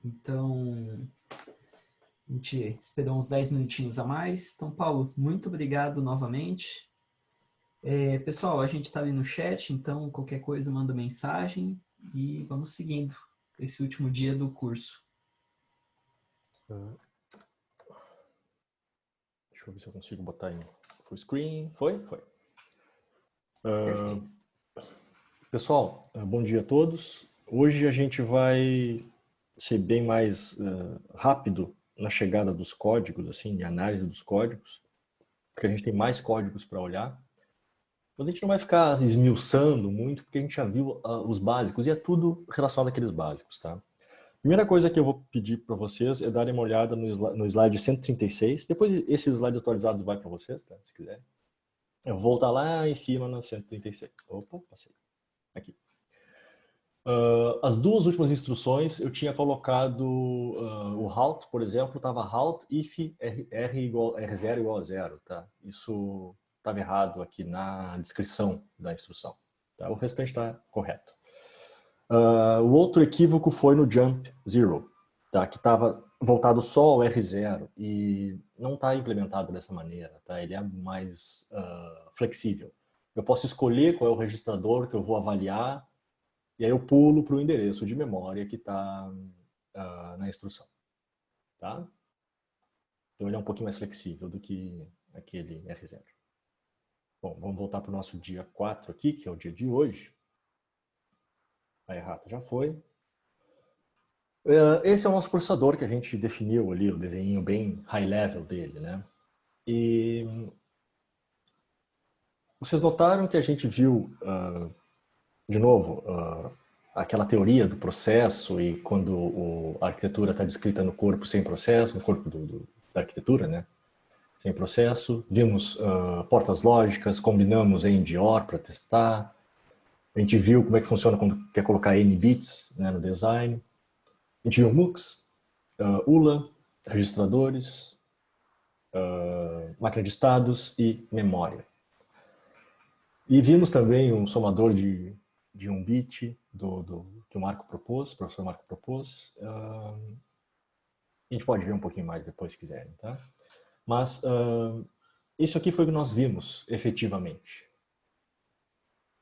Então, a gente esperou uns 10 minutinhos a mais. Então, Paulo, muito obrigado novamente. Pessoal, a gente está ali no chat, então qualquer coisa manda mensagem e vamos seguindo esse último dia do curso. Deixa eu ver se eu consigo botar em full screen. Foi? Foi. Perfeito. Pessoal, bom dia a todos. Hoje a gente vai ser bem mais rápido na chegada dos códigos, assim, de análise dos códigos, porque a gente tem mais códigos para olhar. Mas a gente não vai ficar esmiuçando muito, porque a gente já viu os básicos, e é tudo relacionado àqueles básicos, tá? Primeira coisa que eu vou pedir para vocês é darem uma olhada no slide 136. Depois esses slides atualizados vai para vocês, tá? Se quiserem. Eu vou voltar lá em cima no 136. Opa, passei. Aqui. As duas últimas instruções eu tinha colocado o halt, por exemplo, estava halt if r0 igual a 0, tá? Isso estava errado aqui na descrição da instrução, tá? O restante está correto. O outro equívoco foi no jump zero, tá? Que estava voltado só ao R0 e não está implementado dessa maneira, tá? Ele é mais flexível. Eu posso escolher qual é o registrador que eu vou avaliar e aí eu pulo para o endereço de memória que está na instrução, tá? Então ele é um pouquinho mais flexível do que aquele R0. Bom, vamos voltar para o nosso dia 4 aqui, que é o dia de hoje. A errata já foi. Esse é o nosso processador que a gente definiu ali, o desenho bem high level dele, né? E vocês notaram que a gente viu, de novo, aquela teoria do processo e quando a arquitetura está descrita no corpo sem processo, no corpo da arquitetura, né? Sem processo. Vimos portas lógicas, combinamos AND OR para testar. A gente viu como é que funciona quando quer colocar N bits, né, no design. A gente viu MUX, ULA, registradores, máquina de estados e memória. E vimos também um somador de 1 bit que o Marco propôs, o professor Marco propôs. A gente pode ver um pouquinho mais depois, se quiserem, tá? Mas isso aqui foi o que nós vimos, efetivamente.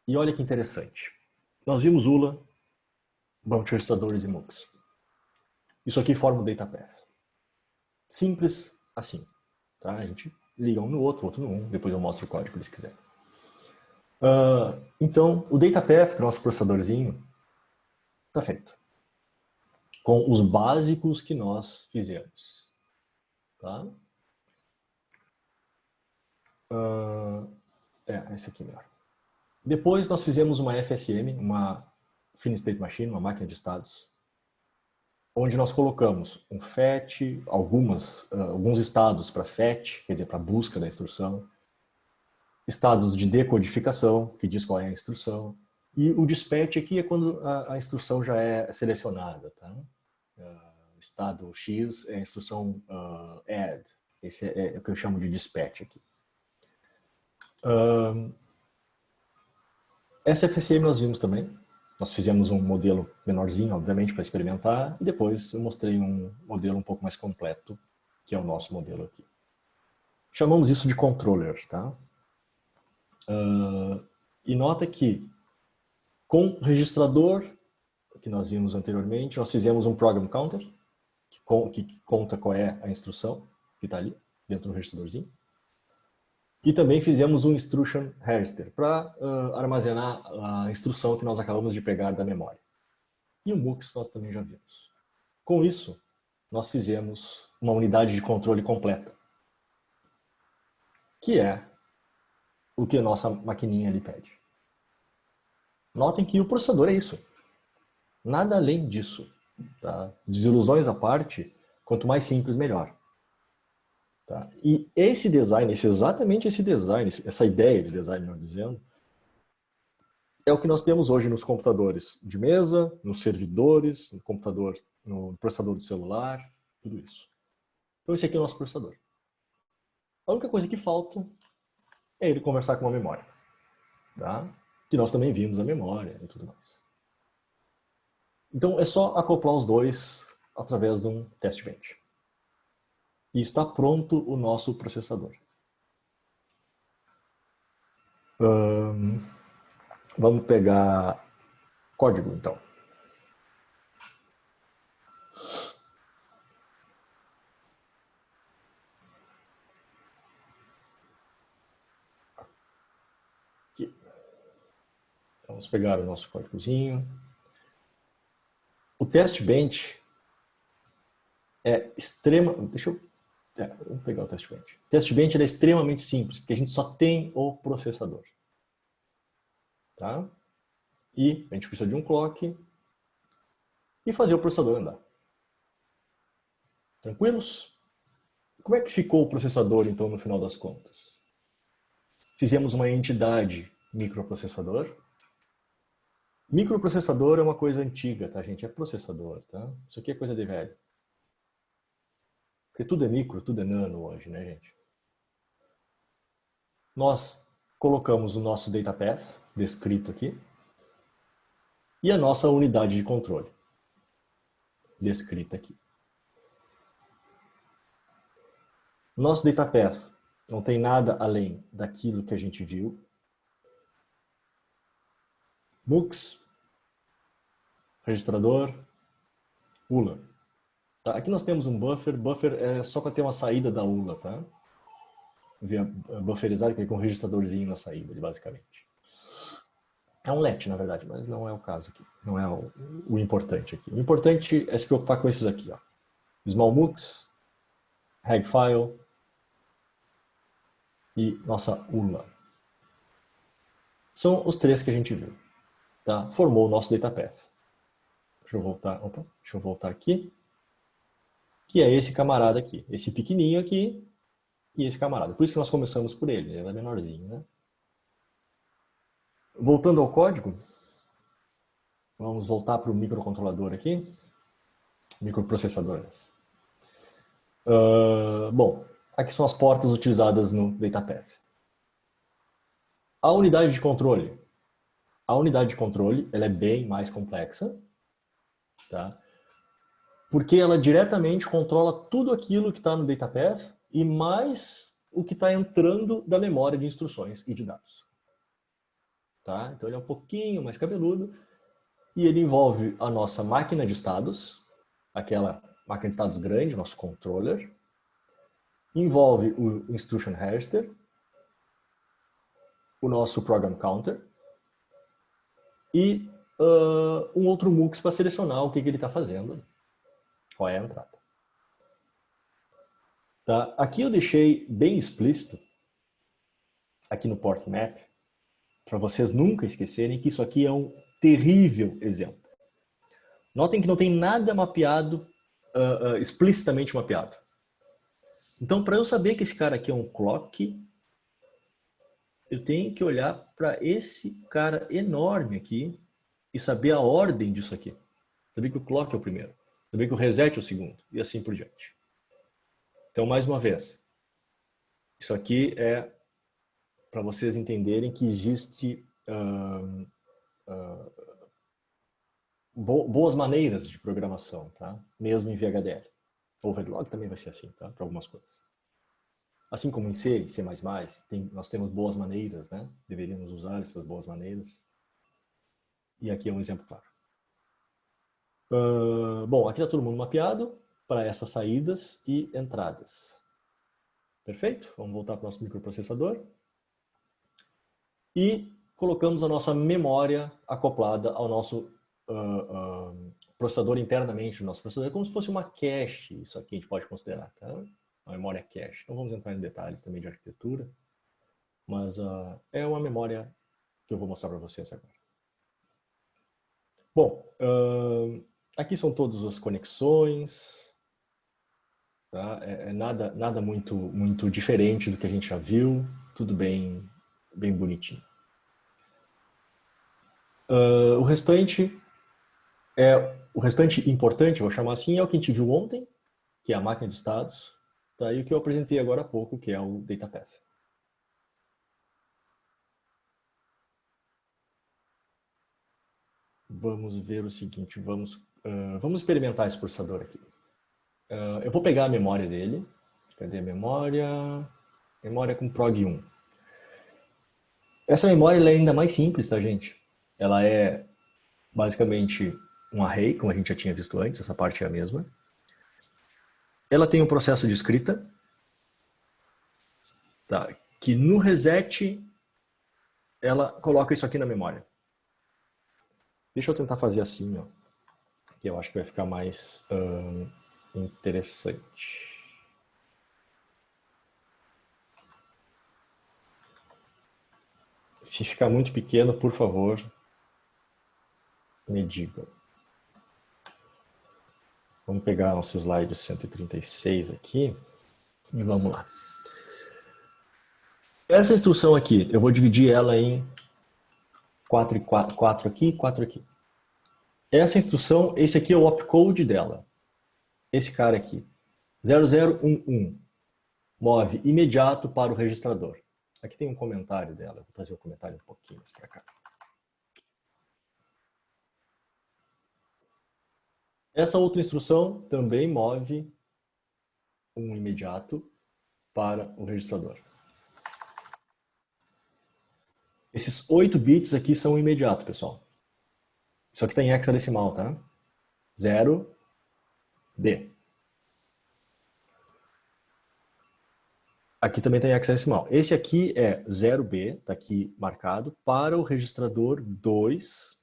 E olha que interessante. Nós vimos ULA, banco de registradores e MUX. Isso aqui forma o data path. Simples assim. Tá? A gente liga um no outro, outro no um. Depois eu mostro o código se quiser. Então, o data path, que é o nosso processadorzinho, está feito. Com os básicos que nós fizemos. Tá? Esse aqui melhor. Depois nós fizemos uma FSM, uma Finite State Machine, uma máquina de estados, onde nós colocamos um FET, alguns estados para FET, quer dizer, para busca da instrução, estados de decodificação, que diz qual é a instrução, e o dispatch aqui é quando a instrução já é selecionada. Tá? Estado X é a instrução add, esse é o que eu chamo de dispatch aqui. Essa FSM nós vimos também. Nós fizemos um modelo menorzinho, obviamente, para experimentar, e depois eu mostrei um modelo um pouco mais completo, que é o nosso modelo aqui. Chamamos isso de controller, tá? E nota que, com o registrador, que nós vimos anteriormente, nós fizemos um program counter, que conta qual é a instrução que está ali, dentro do registradorzinho. E também fizemos um instruction register para armazenar a instrução que nós acabamos de pegar da memória. E o MUX nós também já vimos. Com isso, nós fizemos uma unidade de controle completa, que é o que a nossa maquininha ali pede. Notem que o processador é isso. Nada além disso. Tá? Desilusões à parte, quanto mais simples, melhor. Tá? E esse design, exatamente esse design, essa ideia de design, melhor dizendo, é o que nós temos hoje nos computadores de mesa, nos servidores, no processador do celular, tudo isso. Então esse aqui é o nosso processador. A única coisa que falta é ele conversar com uma memória. Tá? Que nós também vimos a memória e tudo mais. Então é só acoplar os dois através de um test bench. E está pronto o nosso processador. Vamos pegar código, então. Aqui. Vamos pegar o nosso códigozinho. O test bench é vamos pegar o test bench. O test bench é extremamente simples, porque a gente só tem o processador. Tá? E a gente precisa de um clock e fazer o processador andar. Tranquilos? Como é que ficou o processador, então, no final das contas? Fizemos uma entidade microprocessador. Microprocessador é uma coisa antiga, tá, gente? É processador, tá? Isso aqui é coisa de velho. Porque tudo é micro, tudo é nano hoje, né, gente? Nós colocamos o nosso data path, descrito aqui, e a nossa unidade de controle, descrita aqui. Nosso data path não tem nada além daquilo que a gente viu. MUX, registrador, ULA. Tá? Aqui nós temos um buffer. Buffer é só para ter uma saída da ULA, tá? Bufferizado, que é com um registradorzinho na saída, basicamente. É um LET, na verdade, mas não é o caso aqui. Não é o importante aqui. O importante é se preocupar com esses aqui, ó. Small MUX, Regfile e nossa ULA. São os três que a gente viu. Tá? Formou o nosso data path. Deixa eu voltar aqui. Que é esse camarada aqui. Esse pequenininho aqui e esse camarada. Por isso que nós começamos por ele. Ele é menorzinho, né? Voltando ao código, vamos voltar para o microcontrolador aqui. Microprocessadores. Bom, aqui são as portas utilizadas no data path. A unidade de controle. A unidade de controle ela é bem mais complexa, tá? Porque ela diretamente controla tudo aquilo que está no data path e mais o que está entrando da memória de instruções e de dados. Tá? Então ele é um pouquinho mais cabeludo e ele envolve a nossa máquina de estados, aquela máquina de estados grande, nosso controller, envolve o instruction register, o nosso program counter e um outro MUX para selecionar o que ele está fazendo, qual é a entrada. Tá? Aqui eu deixei bem explícito, aqui no port map, para vocês nunca esquecerem que isso aqui é um terrível exemplo. Notem que não tem nada mapeado, explicitamente mapeado. Então, para eu saber que esse cara aqui é um clock, eu tenho que olhar para esse cara enorme aqui e saber a ordem disso aqui. Saber que o clock é o primeiro, saber que o reset é o segundo, e assim por diante. Então, mais uma vez, isso aqui é para vocês entenderem que existe boas maneiras de programação, tá? Mesmo em VHDL. Overlog também vai ser assim, tá? Para algumas coisas. Assim como em C, em C++, nós temos boas maneiras, né? Deveríamos usar essas boas maneiras. E aqui é um exemplo claro. Bom, aqui está todo mundo mapeado para essas saídas e entradas. Perfeito? Vamos voltar para o nosso microprocessador. E colocamos a nossa memória acoplada ao nosso processador internamente. O nosso processador é como se fosse uma cache, isso aqui a gente pode considerar, tá? Uma memória cache. Não vamos entrar em detalhes também de arquitetura, mas é uma memória que eu vou mostrar para vocês agora. Bom, aqui são todas as conexões, tá? Nada muito diferente do que a gente já viu, tudo bem bonitinho. O restante importante, vou chamar assim, é o que a gente viu ontem, que é a máquina de estados, tá? E o que eu apresentei agora há pouco, que é o data path. Vamos ver o seguinte, vamos Vamos experimentar esse processador aqui. Eu vou pegar a memória dele. Cadê a memória? Memória com prog1. Essa memória ela é ainda mais simples, tá, gente? Ela é basicamente um array, como a gente já tinha visto antes, essa parte é a mesma. Ela tem um processo de escrita, tá, que no reset ela coloca isso aqui na memória. Deixa eu tentar fazer assim, ó, que eu acho que vai ficar mais interessante. Se ficar muito pequeno, por favor, me digam. Vamos pegar nosso slide 136 aqui e vamos lá. Essa instrução aqui, eu vou dividir ela em 4 e 4, 4 aqui e 4 aqui. Essa instrução, esse aqui é o opcode dela. Esse cara aqui, 0011, move imediato para o registrador. Aqui tem um comentário dela, vou trazer o comentário um pouquinho mais para cá. Essa outra instrução também move um imediato para o registrador. Esses 8 bits aqui são imediato, pessoal. Isso aqui está em hexadecimal, tá? 0B. Aqui também tem hexadecimal. Esse aqui é 0B, está aqui marcado, para o registrador 2,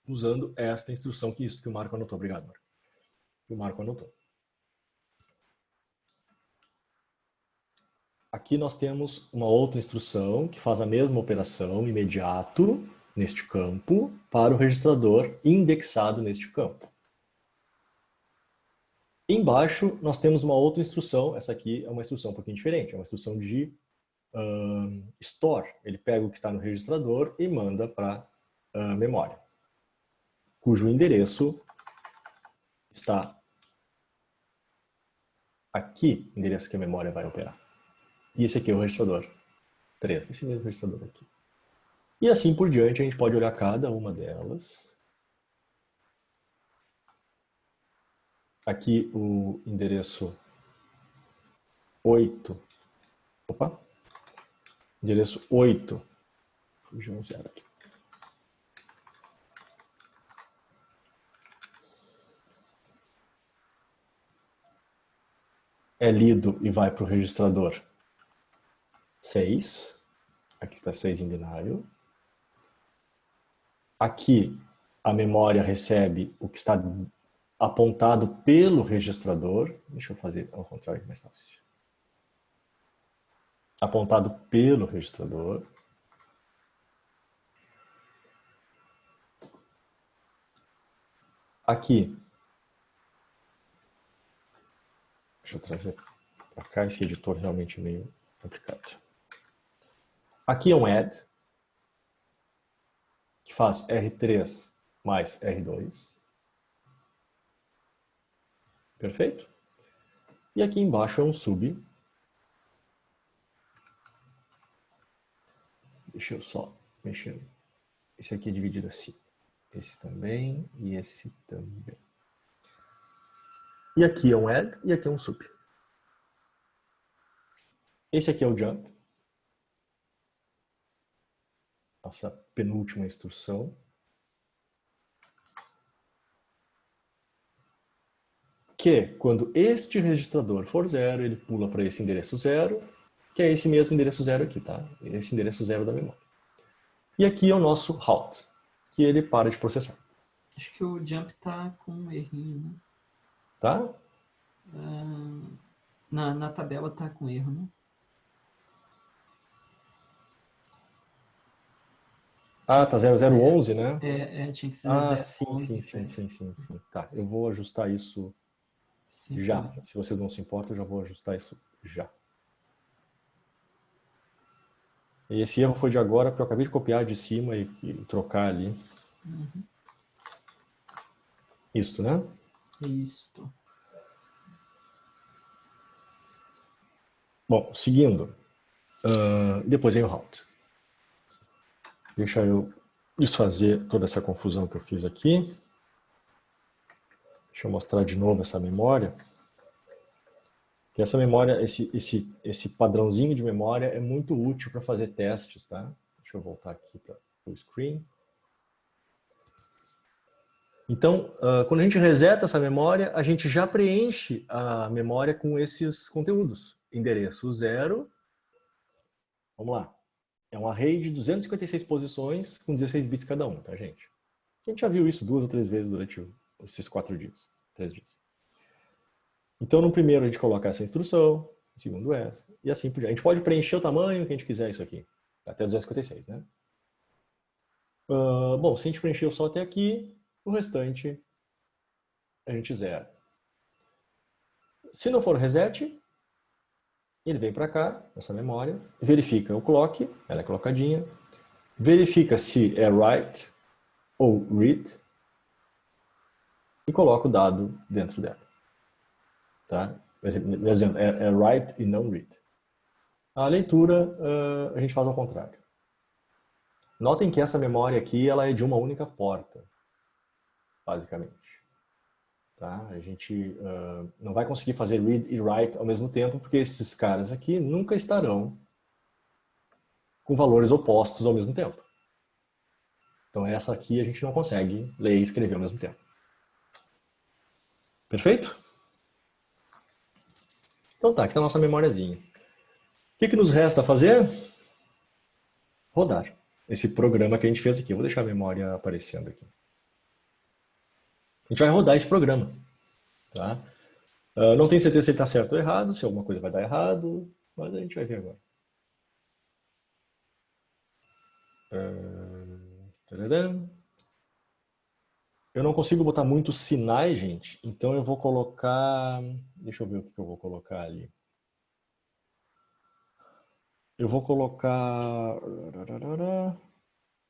usando esta instrução que o Marco anotou. Obrigado, Marco. Que o Marco anotou. Aqui nós temos uma outra instrução que faz a mesma operação imediato neste campo para o registrador indexado neste campo. Embaixo nós temos uma outra instrução, essa aqui é uma instrução um pouquinho diferente, é uma instrução de store. Ele pega o que está no registrador e manda para a memória, cujo endereço está aqui, o endereço que a memória vai operar. E esse aqui é o registrador 3, esse mesmo registrador aqui. E assim por diante, a gente pode olhar cada uma delas. Aqui o endereço 8. Opa! Endereço 8. Fugiu um zero aqui. É lido e vai para o registrador 6. Aqui está 6 em binário. Aqui a memória recebe o que está apontado pelo registrador. Deixa eu fazer ao contrário, mais fácil. Apontado pelo registrador. Aqui. Deixa eu trazer para cá, esse editor realmente é meio complicado. Aqui é um add, que faz R3 mais R2. Perfeito? E aqui embaixo é um sub. Deixa eu só mexer. Esse aqui é dividido assim. Esse também e esse também. E aqui é um add e aqui é um sub. Esse aqui é o jump. Nossa penúltima instrução. Que quando este registrador for 0, ele pula para esse endereço 0, que é esse mesmo endereço 0 aqui, tá? Esse endereço 0 da memória. E aqui é o nosso halt, que ele para de processar. Acho que o jump tá com um errinho, né? Tá? Na tabela tá com erro, né? Ah, tá 0011, né? Tinha que ser Ah, 011. sim. Tá, eu vou ajustar isso já. Se vocês não se importam, eu já vou ajustar isso já. E esse erro foi de agora, porque eu acabei de copiar de cima e trocar ali. Uhum. Isto, né? Isto. Bom, seguindo. Depois vem o halt. Deixa eu desfazer toda essa confusão que eu fiz aqui. Deixa eu mostrar de novo essa memória. Que essa memória, esse padrãozinho de memória é muito útil para fazer testes, tá? Deixa eu voltar aqui para o screen. Então, quando a gente reseta essa memória, a gente já preenche a memória com esses conteúdos. Endereço 0, vamos lá. É um array de 256 posições com 16 bits cada um, tá, gente? A gente já viu isso 2 ou 3 vezes durante esses 4 dias, 3 dias. Então, no primeiro a gente coloca essa instrução, no segundo essa, e assim por diante. A gente pode preencher o tamanho que a gente quiser isso aqui, até 256, né? Bom, se a gente preencheu só até aqui, o restante a gente zera. Se não for reset, ele vem para cá, essa memória, verifica o clock, ela é colocadinha, verifica se é write ou read e coloca o dado dentro dela. Tá? Por exemplo, é write e não read. A leitura, a gente faz ao contrário. Notem que essa memória aqui ela é de uma única porta, basicamente. Tá? A gente não vai conseguir fazer read e write ao mesmo tempo, porque esses caras aqui nunca estarão com valores opostos ao mesmo tempo. Então essa aqui a gente não consegue ler e escrever ao mesmo tempo. Perfeito? Então tá, aqui está a nossa memóriazinha. O que nos resta fazer? Rodar esse programa que a gente fez aqui. Eu vou deixar a memória aparecendo aqui. A gente vai rodar esse programa. Tá? Não tenho certeza se ele está certo ou errado, se alguma coisa vai dar errado, mas a gente vai ver agora. Eu não consigo botar muitos sinais, gente, então eu vou colocar... Deixa eu ver o que eu vou colocar ali. Eu vou colocar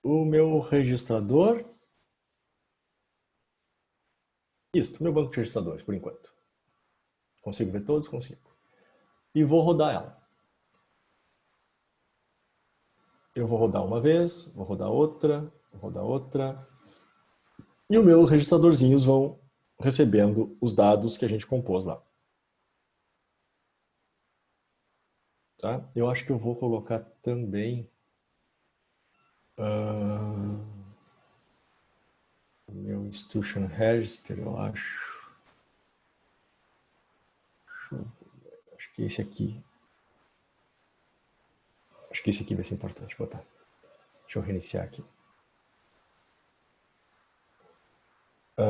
o meu registrador. Isso, meu banco de registradores, por enquanto. Consigo ver todos? Consigo. E vou rodar ela. Eu vou rodar uma vez, vou rodar outra, vou rodar outra. E os meus registradorzinhos vão recebendo os dados que a gente compôs lá. Tá? Eu acho que eu vou colocar também o meu instruction register, eu acho. Acho que esse aqui. Acho que esse aqui vai ser importante botar. Deixa eu reiniciar aqui.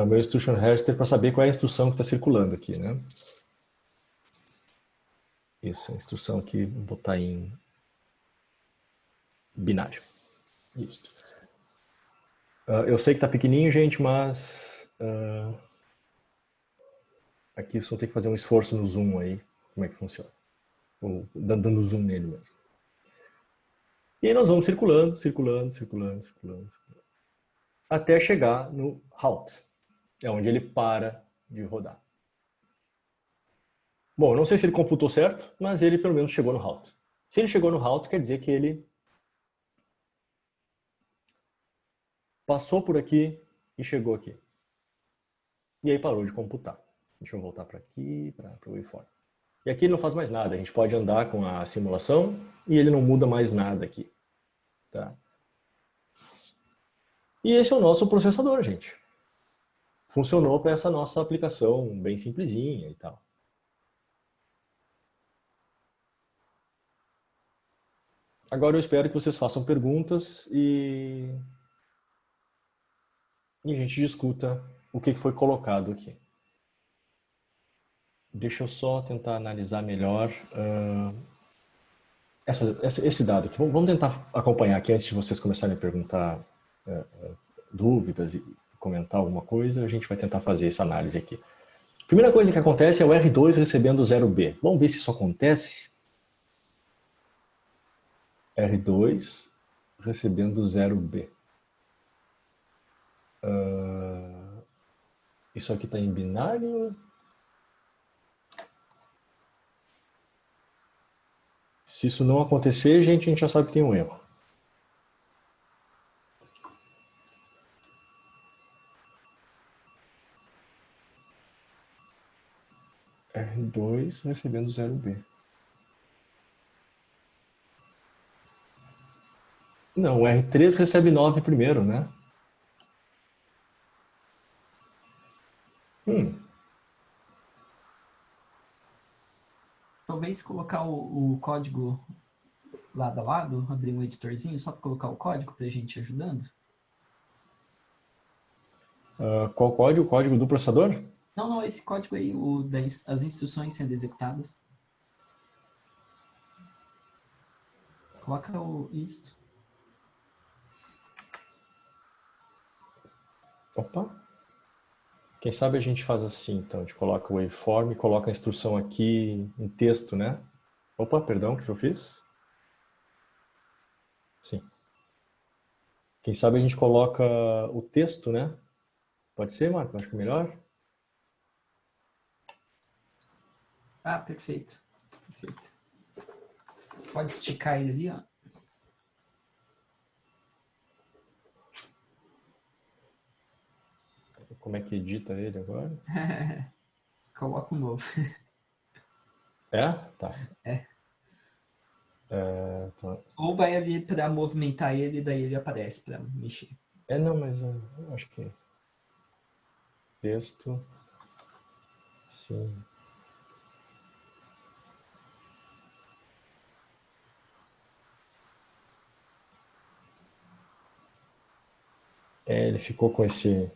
Meu instruction register para saber qual é a instrução que está circulando aqui, né? Isso, a instrução que vou botar em binário. Isso. Eu sei que está pequenininho, gente, mas aqui só tem que fazer um esforço no zoom aí, como é que funciona. Ou dando zoom nele mesmo. E aí nós vamos circulando, circulando, circulando, circulando, circulando, até chegar no halt. É onde ele para de rodar. Bom, não sei se ele computou certo, mas ele pelo menos chegou no halt. Se ele chegou no halt, quer dizer que ele passou por aqui e chegou aqui. E aí parou de computar. Deixa eu voltar para aqui, para o waveform. E aqui ele não faz mais nada. A gente pode andar com a simulação e ele não muda mais nada aqui. Tá? E esse é o nosso processador, gente. Funcionou para essa nossa aplicação bem simplesinha e tal. Agora eu espero que vocês façam perguntas e a gente discuta o que foi colocado aqui. Deixa eu só tentar analisar melhor esse dado aqui. Vamos tentar acompanhar aqui antes de vocês começarem a perguntar dúvidas e comentar alguma coisa. A gente vai tentar fazer essa análise aqui. Primeira coisa que acontece é o R2 recebendo 0B. Vamos ver se isso acontece. R2 recebendo 0B. Isso aqui está em binário. Se isso não acontecer, gente, a gente já sabe que tem um erro. R2 recebendo 0B. Não, o R3 recebe 9 primeiro, né? Talvez colocar o código lado a lado, abrir um editorzinho só para colocar o código para a gente ir ajudando. Qual código? O código do processador? Não, não, esse código aí, as instruções sendo executadas. Coloca isto. Opa. Quem sabe a gente faz assim, então. A gente coloca o waveform e coloca a instrução aqui em texto, né? Opa, perdão, o que eu fiz? Sim. Quem sabe a gente coloca o texto, né? Pode ser, Marco? Acho que é melhor. Ah, perfeito. Perfeito. Você pode esticar ele ali, ó. Como é que edita ele agora? Coloca um novo. É? Tá. É. Tá. Ou vai ali para movimentar ele, daí ele aparece para mexer. Não, mas eu acho que texto, sim. Ele ficou com esse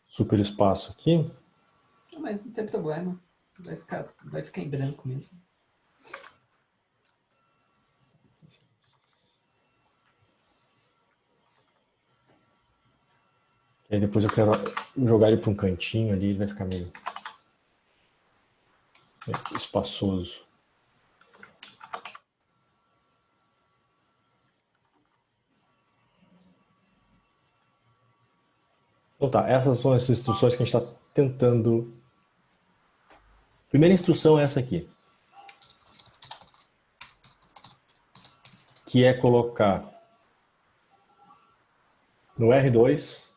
super espaço aqui. Não, mas não tem problema. Vai ficar em branco mesmo. E aí depois eu quero jogar ele para um cantinho ali, ele vai ficar meio espaçoso. Então tá, essas são as instruções que a gente está tentando. Primeira instrução é essa aqui, que é colocar no R2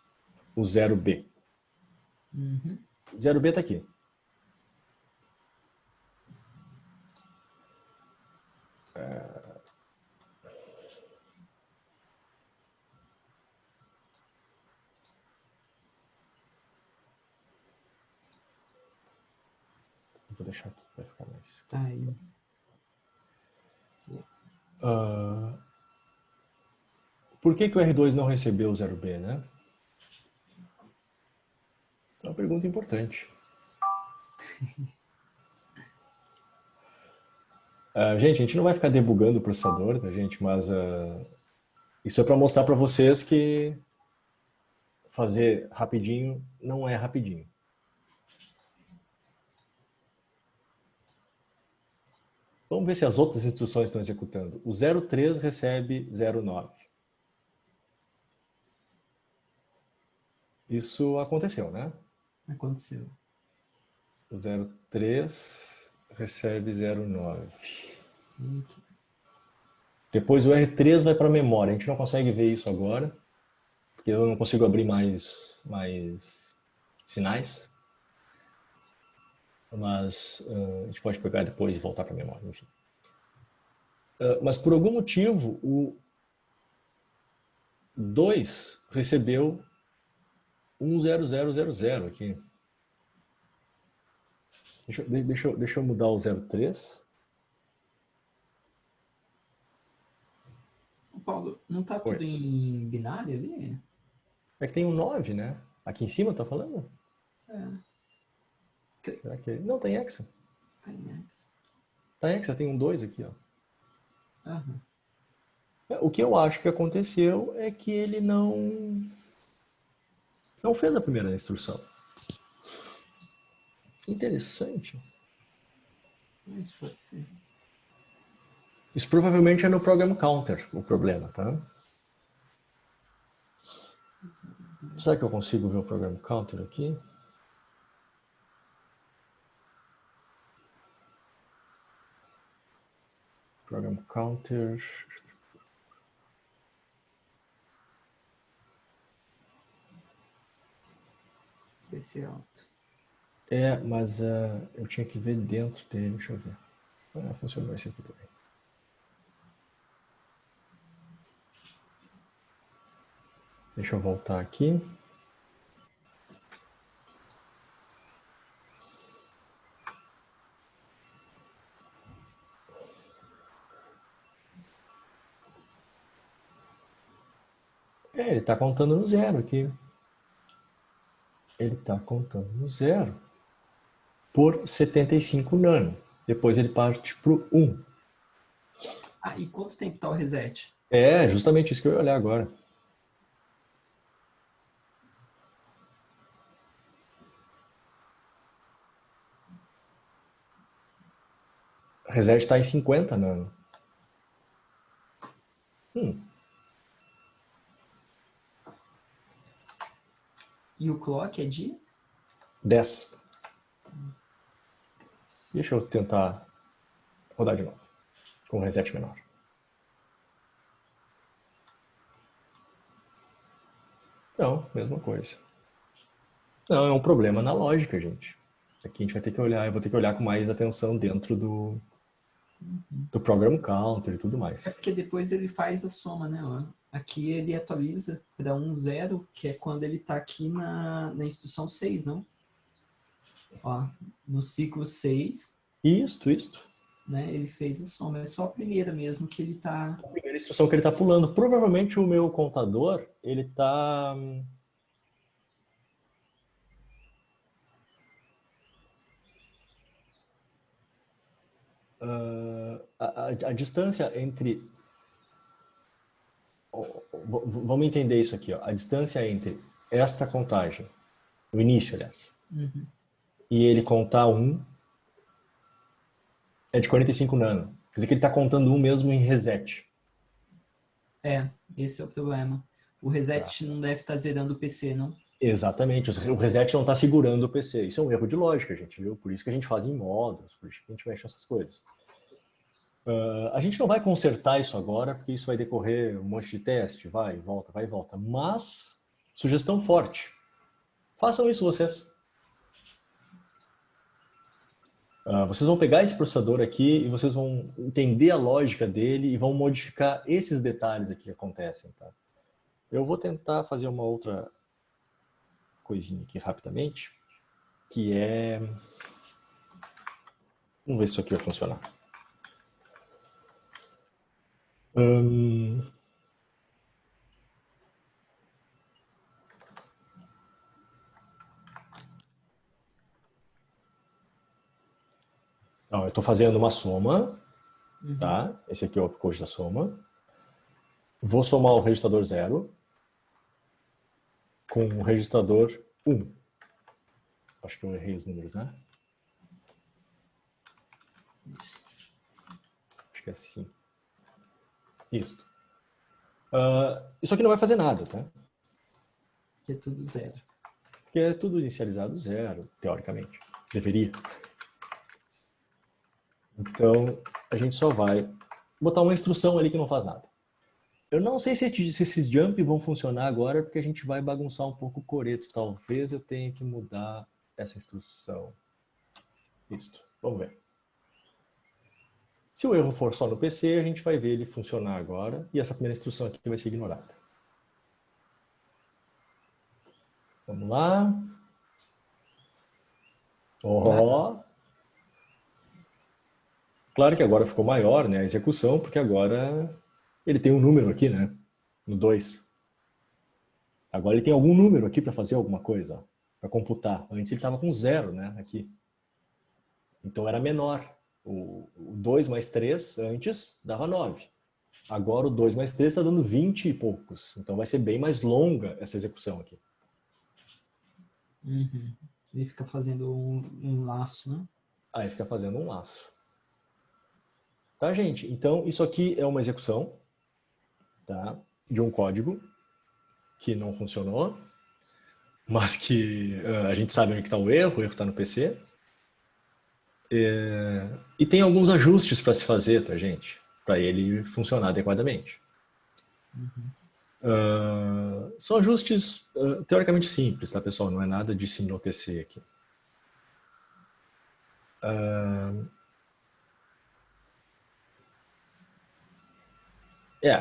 o 0B. Uhum. 0B está aqui. Vou deixar aqui, vai ficar mais. Aí. Por que o R2 não recebeu o 0B, né? É uma pergunta importante. Gente, a gente não vai ficar debugando o processador, tá, gente? Mas isso é para mostrar para vocês que fazer rapidinho não é rapidinho. Vamos ver se as outras instruções estão executando. O 03 recebe 09. Isso aconteceu, né? Aconteceu. O 03 recebe 09. Aqui. Depois o R3 vai para a memória. A gente não consegue ver isso agora, porque eu não consigo abrir mais sinais. Mas a gente pode pegar depois e voltar para a memória, enfim. Mas por algum motivo, o 2 recebeu 10000 aqui. Deixa eu mudar o 03. Paulo, não tá Oi. tudo em binário ali? É que tem um 9, né? Aqui em cima tá falando? É. Será que não tem hexa? Tem X. Tá hexa, tem um 2 aqui, ó. Aham. O que eu acho que aconteceu é que ele não fez a primeira instrução. Interessante. Mas pode ser. Isso provavelmente é no Program Counter o problema, tá? Será que eu consigo ver o Program Counter aqui? Program Counter. Vai ser alto. Mas eu tinha que ver dentro dele, deixa eu ver. Funcionou esse aqui também. Deixa eu voltar aqui. Ele está contando no zero aqui. Ele está contando no zero por 75 nano. Depois ele parte para o 1. Ah, e quanto tempo está o reset? Justamente isso que eu ia olhar agora. O reset está em 50 nano. E o clock é de? 10. Deixa eu tentar rodar de novo, com um reset menor. Não, mesma coisa. Não, é um problema na lógica, gente. Aqui a gente vai ter que olhar, eu vou ter que olhar com mais atenção dentro do program counter e tudo mais. É porque depois ele faz a soma, né? Ó. Aqui ele atualiza para 1,0, que é quando ele está aqui na instrução 6, não? Ó, no ciclo 6, Isto. né, ele fez a soma. É só a primeira mesmo que ele está... A primeira instrução que ele está pulando. Provavelmente o meu contador, ele está... a distância entre... Vamos entender isso aqui. Ó. A distância entre esta contagem, o início, aliás, e ele contar 1 é de 45 nano. Quer dizer que ele está contando 1 mesmo em reset. Esse é o problema. O reset não deve estar zerando o PC, não? Exatamente. O reset não está segurando o PC. Isso é um erro de lógica, gente, viu? Por isso que a gente faz em módulos, por isso que a gente mexe nessas coisas. A gente não vai consertar isso agora, porque isso vai decorrer um monte de teste, vai e volta. Mas, sugestão forte. Façam isso vocês. Vocês vão pegar esse processador aqui e vocês vão entender a lógica dele e vão modificar esses detalhes aqui que acontecem. Tá? Eu vou tentar fazer uma outra coisinha aqui rapidamente, que é... Vamos ver se isso aqui vai funcionar. Então, eu estou fazendo uma soma, tá? Esse aqui é o opcode da soma. Vou somar o registrador 0 com o registrador 1. Acho que eu errei os números, né? Acho que é assim. Isso. Isso aqui não vai fazer nada, tá? Que é tudo 0. Porque é tudo inicializado 0, teoricamente. Deveria. Então, a gente só vai botar uma instrução ali que não faz nada. Eu não sei se esses jump vão funcionar agora, porque a gente vai bagunçar um pouco o coreto. Talvez eu tenha que mudar essa instrução. Isso. Vamos ver. Se o erro for só no PC, a gente vai ver ele funcionar agora. E essa primeira instrução aqui vai ser ignorada. Vamos lá. Claro que agora ficou maior, né, a execução, porque agora ele tem um número aqui, né? No 2. Agora ele tem algum número aqui para fazer alguma coisa, para computar. Antes ele estava com 0, né? Aqui. Então era menor. O 2 mais 3 antes dava 9. Agora o 2 mais 3 está dando 20 e poucos. Então vai ser bem mais longa essa execução aqui. Ele fica fazendo um laço, né? Aí fica fazendo um laço. Tá, gente? Então isso aqui é uma execução, tá, de um código que não funcionou, mas que a gente sabe onde está o erro está no PC. E tem alguns ajustes para se fazer, tá, gente? Para ele funcionar adequadamente. São ajustes teoricamente simples, tá, pessoal? Não é nada de se enlouquecer aqui.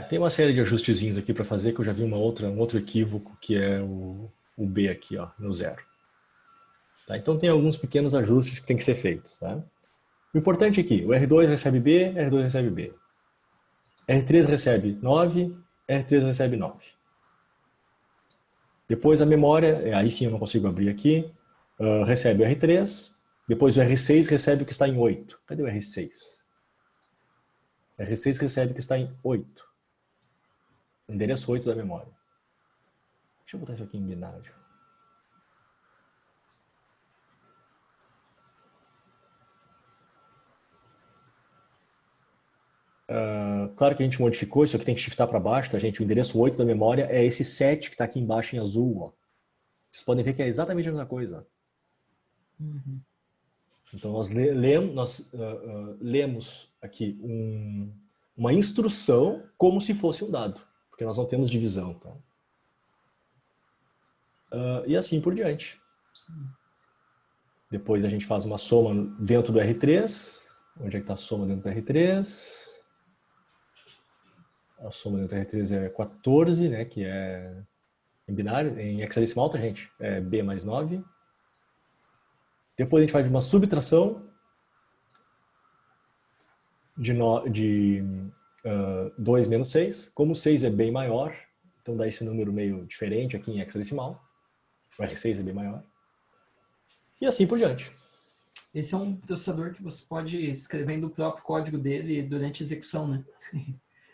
Tem uma série de ajustezinhos aqui para fazer, que eu já vi um outro equívoco, que é o B aqui, ó, no 0. Tá? Então tem alguns pequenos ajustes que tem que ser feitos. Tá? O importante aqui, o R2 recebe B, R2 recebe B. R3 recebe 9, R3 recebe 9. Depois a memória, aí sim eu não consigo abrir aqui, recebe o R3, depois o R6 recebe o que está em 8. Cadê o R6? R6 recebe o que está em 8. Endereço 8 da memória. Deixa eu botar isso aqui em binário. Claro que a gente modificou, isso aqui tem que shiftar para baixo, tá, gente? O endereço 8 da memória é esse 7 que está aqui embaixo em azul. Ó. Vocês podem ver que é exatamente a mesma coisa. Uhum. Então, nós lemos aqui uma instrução como se fosse um dado, porque nós não temos divisão. Tá? E assim por diante. Sim. Depois a gente faz uma soma dentro do R3. Onde é que está a soma dentro do R3? A soma dentro do R3 é 14, né, que é em binário, em hexadecimal, tá, gente? É B mais 9. Depois a gente faz uma subtração de 2 menos 6. Como 6 é bem maior, então dá esse número meio diferente aqui em hexadecimal. O R6 é bem maior. E assim por diante. Esse é um processador que você pode escrever no próprio código dele durante a execução, né?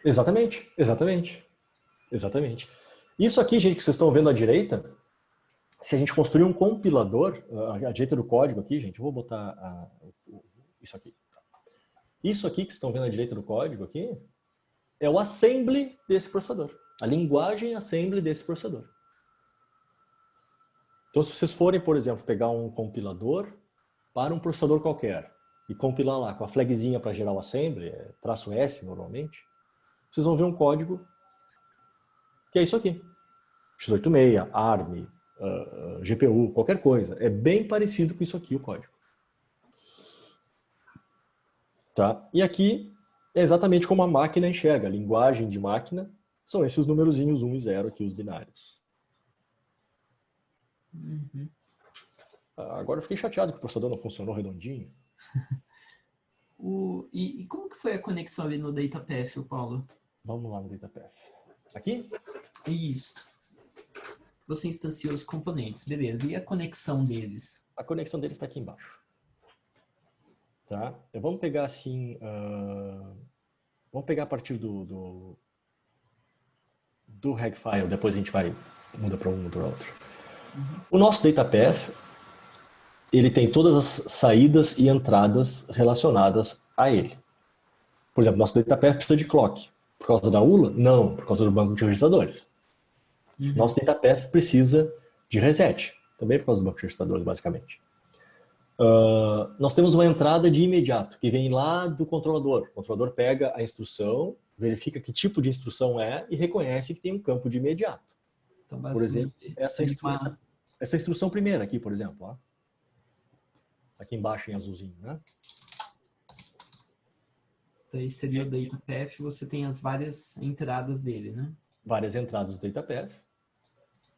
Exatamente, exatamente. Exatamente. Isso aqui, gente, que vocês estão vendo à direita, se a gente construir um compilador, à direita do código aqui, gente, eu vou botar isso aqui. Isso aqui que vocês estão vendo à direita do código aqui, é o assembly desse processador. A linguagem assembly desse processador. Então, se vocês forem, por exemplo, pegar um compilador para um processador qualquer e compilar lá com a flagzinha para gerar o assembly, -S normalmente, vocês vão ver um código que é isso aqui. x86, ARM, GPU, qualquer coisa. É bem parecido com isso aqui o código. Tá? E aqui é exatamente como a máquina enxerga. A linguagem de máquina são esses numerozinhos 1 e 0 aqui, os binários. Uhum. Agora eu fiquei chateado que o processador não funcionou redondinho. E como que foi a conexão ali no DataPath, Paulo? Vamos lá no DataPath. Aqui? Isso. Você instanciou os componentes, beleza. E a conexão deles? A conexão deles está aqui embaixo. Tá? Vamos pegar assim... vamos pegar a partir do Regfile, depois a gente muda para um, muda para outro. Uhum. O nosso DataPath, ele tem todas as saídas e entradas relacionadas a ele. Por exemplo, nosso DataPath precisa de clock. Por causa da ULA? Não, por causa do banco de registradores. Uhum. Nosso DataPath precisa de reset, também por causa do banco de registradores, basicamente. Nós temos uma entrada de imediato, que vem lá do controlador. O controlador pega a instrução, verifica que tipo de instrução é e reconhece que tem um campo de imediato. Então, por exemplo, essa instrução primeira aqui, por exemplo. Ó. Aqui embaixo em azulzinho, né? Então, esse seria o DataPath, você tem as várias entradas dele, né? Várias entradas do DataPath.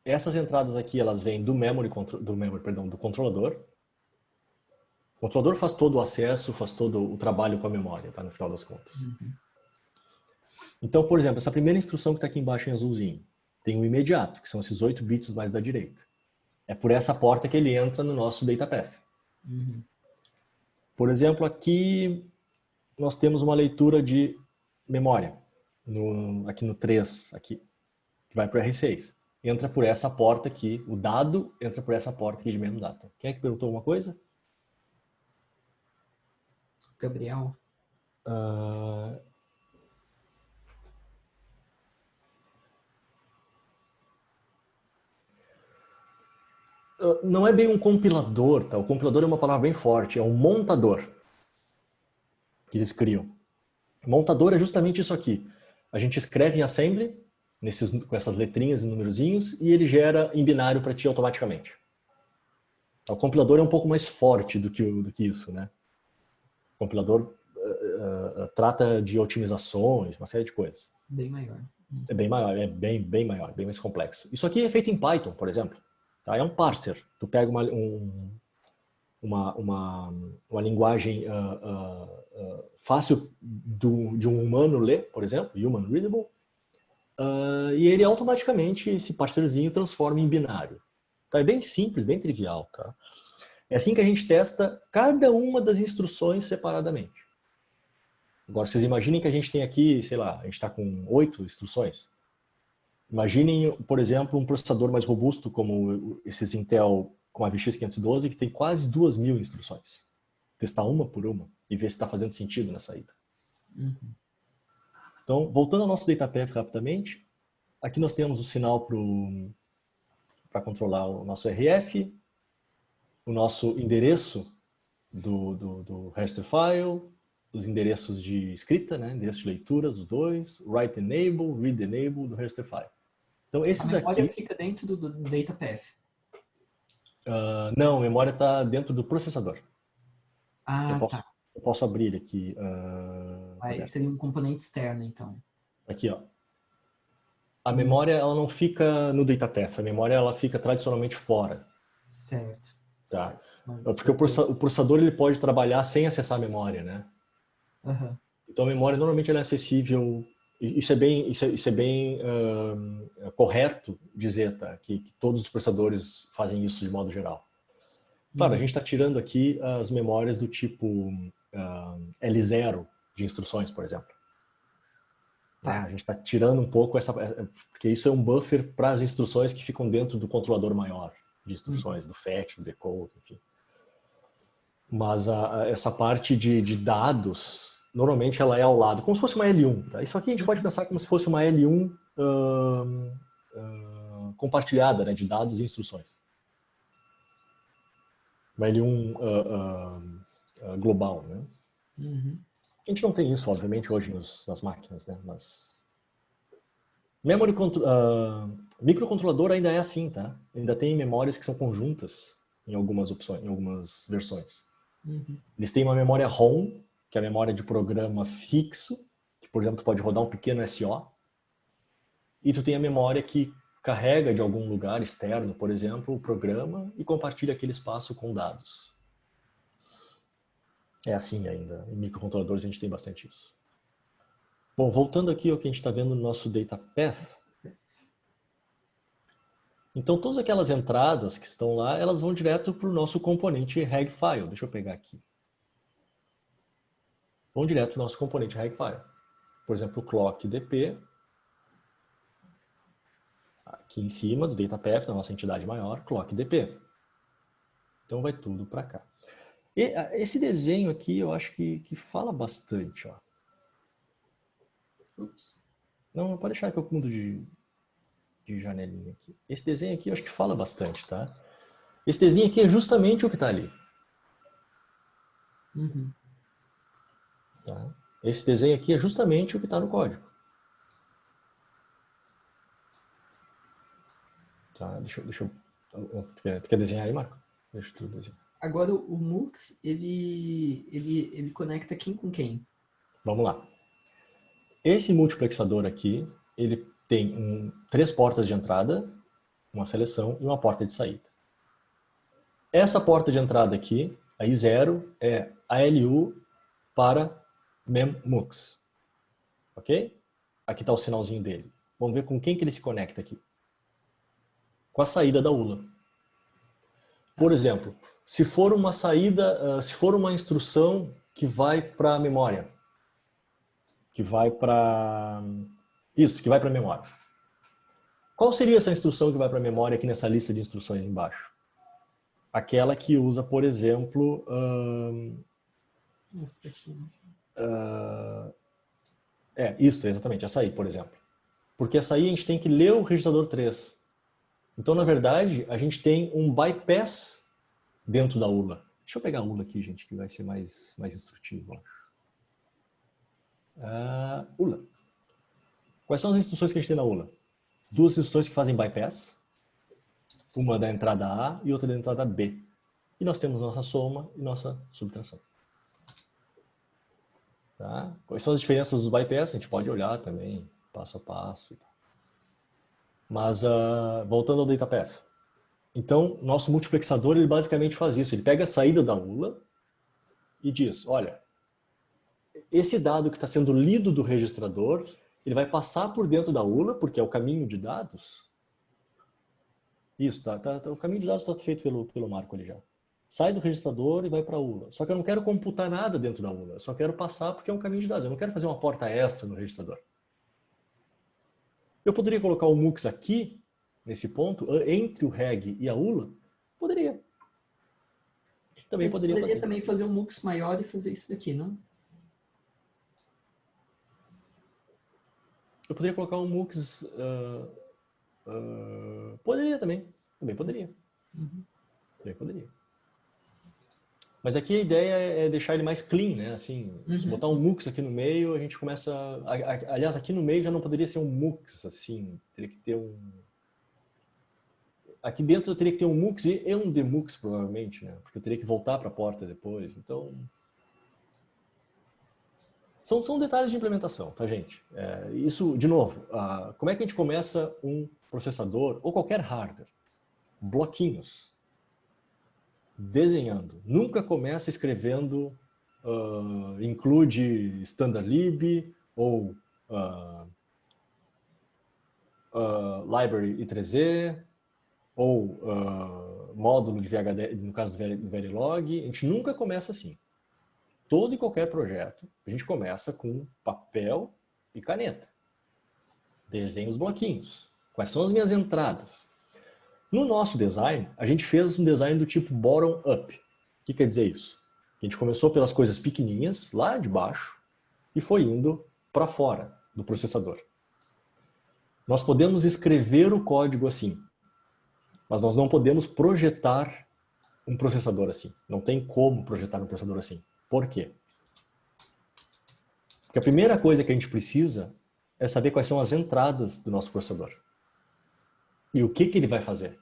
Essas entradas aqui, elas vêm do controlador. O controlador faz todo o acesso, faz todo o trabalho com a memória, tá? No final das contas. Uhum. Então, por exemplo, essa primeira instrução que está aqui embaixo em azulzinho, tem o imediato, que são esses 8 bits mais da direita. É por essa porta que ele entra no nosso DataPath. Uhum. Por exemplo, aqui nós temos uma leitura de memória, aqui no 3, aqui, que vai para o R6. Entra por essa porta aqui, o dado entra por essa porta aqui de mesmo data. Quem é que perguntou alguma coisa? Gabriel. Não é bem um compilador, tá? O compilador é uma palavra bem forte, é um montador que eles criam. Montador é justamente isso aqui. A gente escreve em assembly, com essas letrinhas e numerozinhos, e ele gera em binário para ti automaticamente. O compilador é um pouco mais forte do que isso, né? compilador trata de otimizações, uma série de coisas. Bem maior. É bem maior, é bem maior, bem mais complexo. Isso aqui é feito em Python, por exemplo. Tá? É um parser. Tu pega uma linguagem fácil de um humano ler, por exemplo, human readable, e ele automaticamente, esse parserzinho, transforma em binário. Tá? É bem simples, bem trivial. Tá? É assim que a gente testa cada uma das instruções separadamente. Agora, vocês imaginem que a gente tem aqui, sei lá, a gente está com 8 instruções. Imaginem, por exemplo, um processador mais robusto como esses Intel com a VX 512, que tem quase 2.000 instruções. Testar uma por uma e ver se está fazendo sentido na saída. Uhum. Então, voltando ao nosso DataPath rapidamente, aqui nós temos o sinal para controlar o nosso RF, o nosso endereço do raster file, os endereços de escrita, né? Endereço de leitura dos dois, write enable, read enable do raster file. Então, esses A memória aqui... fica dentro do DataPath. Não, a memória está dentro do processador. Tá. Eu posso abrir aqui. Aí seria um componente externo, então. Aqui, ó. A memória ela não fica no DataPath. A memória ela fica tradicionalmente fora. Certo. Tá? Certo. Porque o processador ele pode trabalhar sem acessar a memória, né? Uhum. Então a memória normalmente ela é acessível. Isso é bem correto dizer, tá? Que todos os processadores fazem isso de modo geral. Claro, a gente está tirando aqui as memórias do tipo L0 de instruções, por exemplo. Tá. Né? A gente está tirando um pouco porque isso é um buffer para as instruções que ficam dentro do controlador maior de instruções, do fetch, do decode, enfim. Mas essa parte de dados, normalmente ela é ao lado, como se fosse uma L1. Tá? Isso aqui a gente pode pensar como se fosse uma L1 compartilhada, né, de dados e instruções. Uma L1 global, né? Uhum. A gente não tem isso, obviamente, hoje nas máquinas, né? Mas microcontrolador ainda é assim, tá? Ainda tem memórias que são conjuntas em algumas opções, em algumas versões. Uhum. Eles têm uma memória ROM, que é a memória de programa fixo, que, por exemplo, tu pode rodar um pequeno SO. E tu tem a memória que carrega de algum lugar externo, por exemplo, o programa e compartilha aquele espaço com dados. É assim ainda. Em microcontroladores a gente tem bastante isso. Bom, voltando aqui ao que a gente está vendo no nosso DataPath. Então, todas aquelas entradas que estão lá, elas vão direto para o nosso componente regfile. Deixa eu pegar aqui. Vão direto para o nosso componente regfile. Por exemplo, o clock.dp. Aqui em cima do DataPath, da nossa entidade maior, clock.dp. Então, vai tudo para cá. E esse desenho aqui, eu acho que fala bastante. Ó. Ups. Não, pode deixar que eu mudo de janelinha aqui. Esse desenho aqui eu acho que fala bastante, tá? Esse desenho aqui é justamente o que está ali. Uhum. Tá? Esse desenho aqui é justamente o que está no código. Tá? Deixa eu... Tu quer desenhar aí, Marco? Deixa eu desenhar. Agora o MUX, ele conecta quem com quem? Vamos lá. Esse multiplexador aqui, ele tem 3 portas de entrada, uma seleção e uma porta de saída. Essa porta de entrada aqui, a I0, é a LU para MEMMUX. Ok? Aqui está o sinalzinho dele. Vamos ver com quem que ele se conecta aqui. Com a saída da ULA. Por exemplo, se for uma saída, se for uma instrução que vai para a memória, que vai para a memória. Qual seria essa instrução que vai para a memória aqui nessa lista de instruções embaixo? Aquela que usa, por exemplo, Essa daqui. isso, exatamente, essa aí, por exemplo. Porque essa aí a gente tem que ler o registrador 3. Então, na verdade, a gente tem um bypass dentro da ULA. Deixa eu pegar a ULA aqui, gente, que vai ser mais instrutivo, acho. ULA. Quais são as instruções que a gente tem na ULA? 2 instruções que fazem bypass. Uma da entrada A e outra da entrada B. E nós temos nossa soma e nossa subtração. Tá? Quais são as diferenças dos bypass? A gente pode olhar também, passo a passo. Mas, voltando ao DataPath. Então, nosso multiplexador, ele basicamente faz isso. Ele pega a saída da ULA e diz, olha, esse dado que está sendo lido do registrador, ele vai passar por dentro da ULA, porque é o caminho de dados. Isso, o caminho de dados está feito pelo Marco ali já. Sai do registrador e vai para a ULA. Só que eu não quero computar nada dentro da ULA. Eu só quero passar porque é um caminho de dados. Eu não quero fazer uma porta extra no registrador. Eu poderia colocar o MUX aqui, nesse ponto, entre o reg e a ULA? Poderia. Também Mas poderia fazer. Também fazer um MUX maior e fazer isso daqui, não? Eu poderia colocar um MUX... poderia também. Também poderia. Também poderia. Mas aqui a ideia é deixar ele mais clean, né? Assim, se botar um MUX aqui no meio, a gente começa... Aliás, aqui no meio já não poderia ser um MUX, assim. Teria que ter um... Aqui dentro eu teria que ter um MUX e um demux, provavelmente, né? Porque eu teria que voltar para a porta depois. Então... São detalhes de implementação, tá, gente? Isso, de novo, como é que a gente começa um processador ou qualquer hardware? Bloquinhos. Desenhando. Nunca começa escrevendo include standardlib ou library i3z ou módulo de VHD, no caso do Verilog. A gente nunca começa assim. Todo e qualquer projeto, a gente começa com papel e caneta. Desenha os bloquinhos. Quais são as minhas entradas? No nosso design, a gente fez um design do tipo bottom-up. O que quer dizer isso? A gente começou pelas coisas pequenininhas, lá de baixo, e foi indo para fora do processador. Nós podemos escrever o código assim, mas nós não podemos projetar um processador assim. Não tem como projetar um processador assim. Por quê? Porque a primeira coisa que a gente precisa é saber quais são as entradas do nosso processador. E o que ele vai fazer.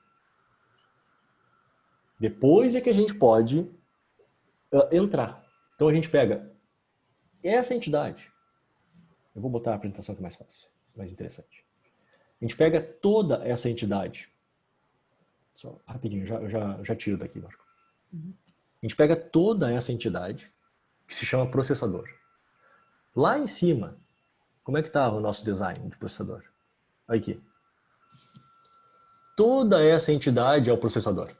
Depois é que a gente pode entrar. Então a gente pega essa entidade. Eu vou botar a apresentação que é mais fácil, mais interessante. A gente pega toda essa entidade. Só rapidinho, já tiro daqui, Marco. A gente pega toda essa entidade, que se chama processador. Lá em cima, como é que estava o nosso design de processador? Aqui. Toda essa entidade é o processador.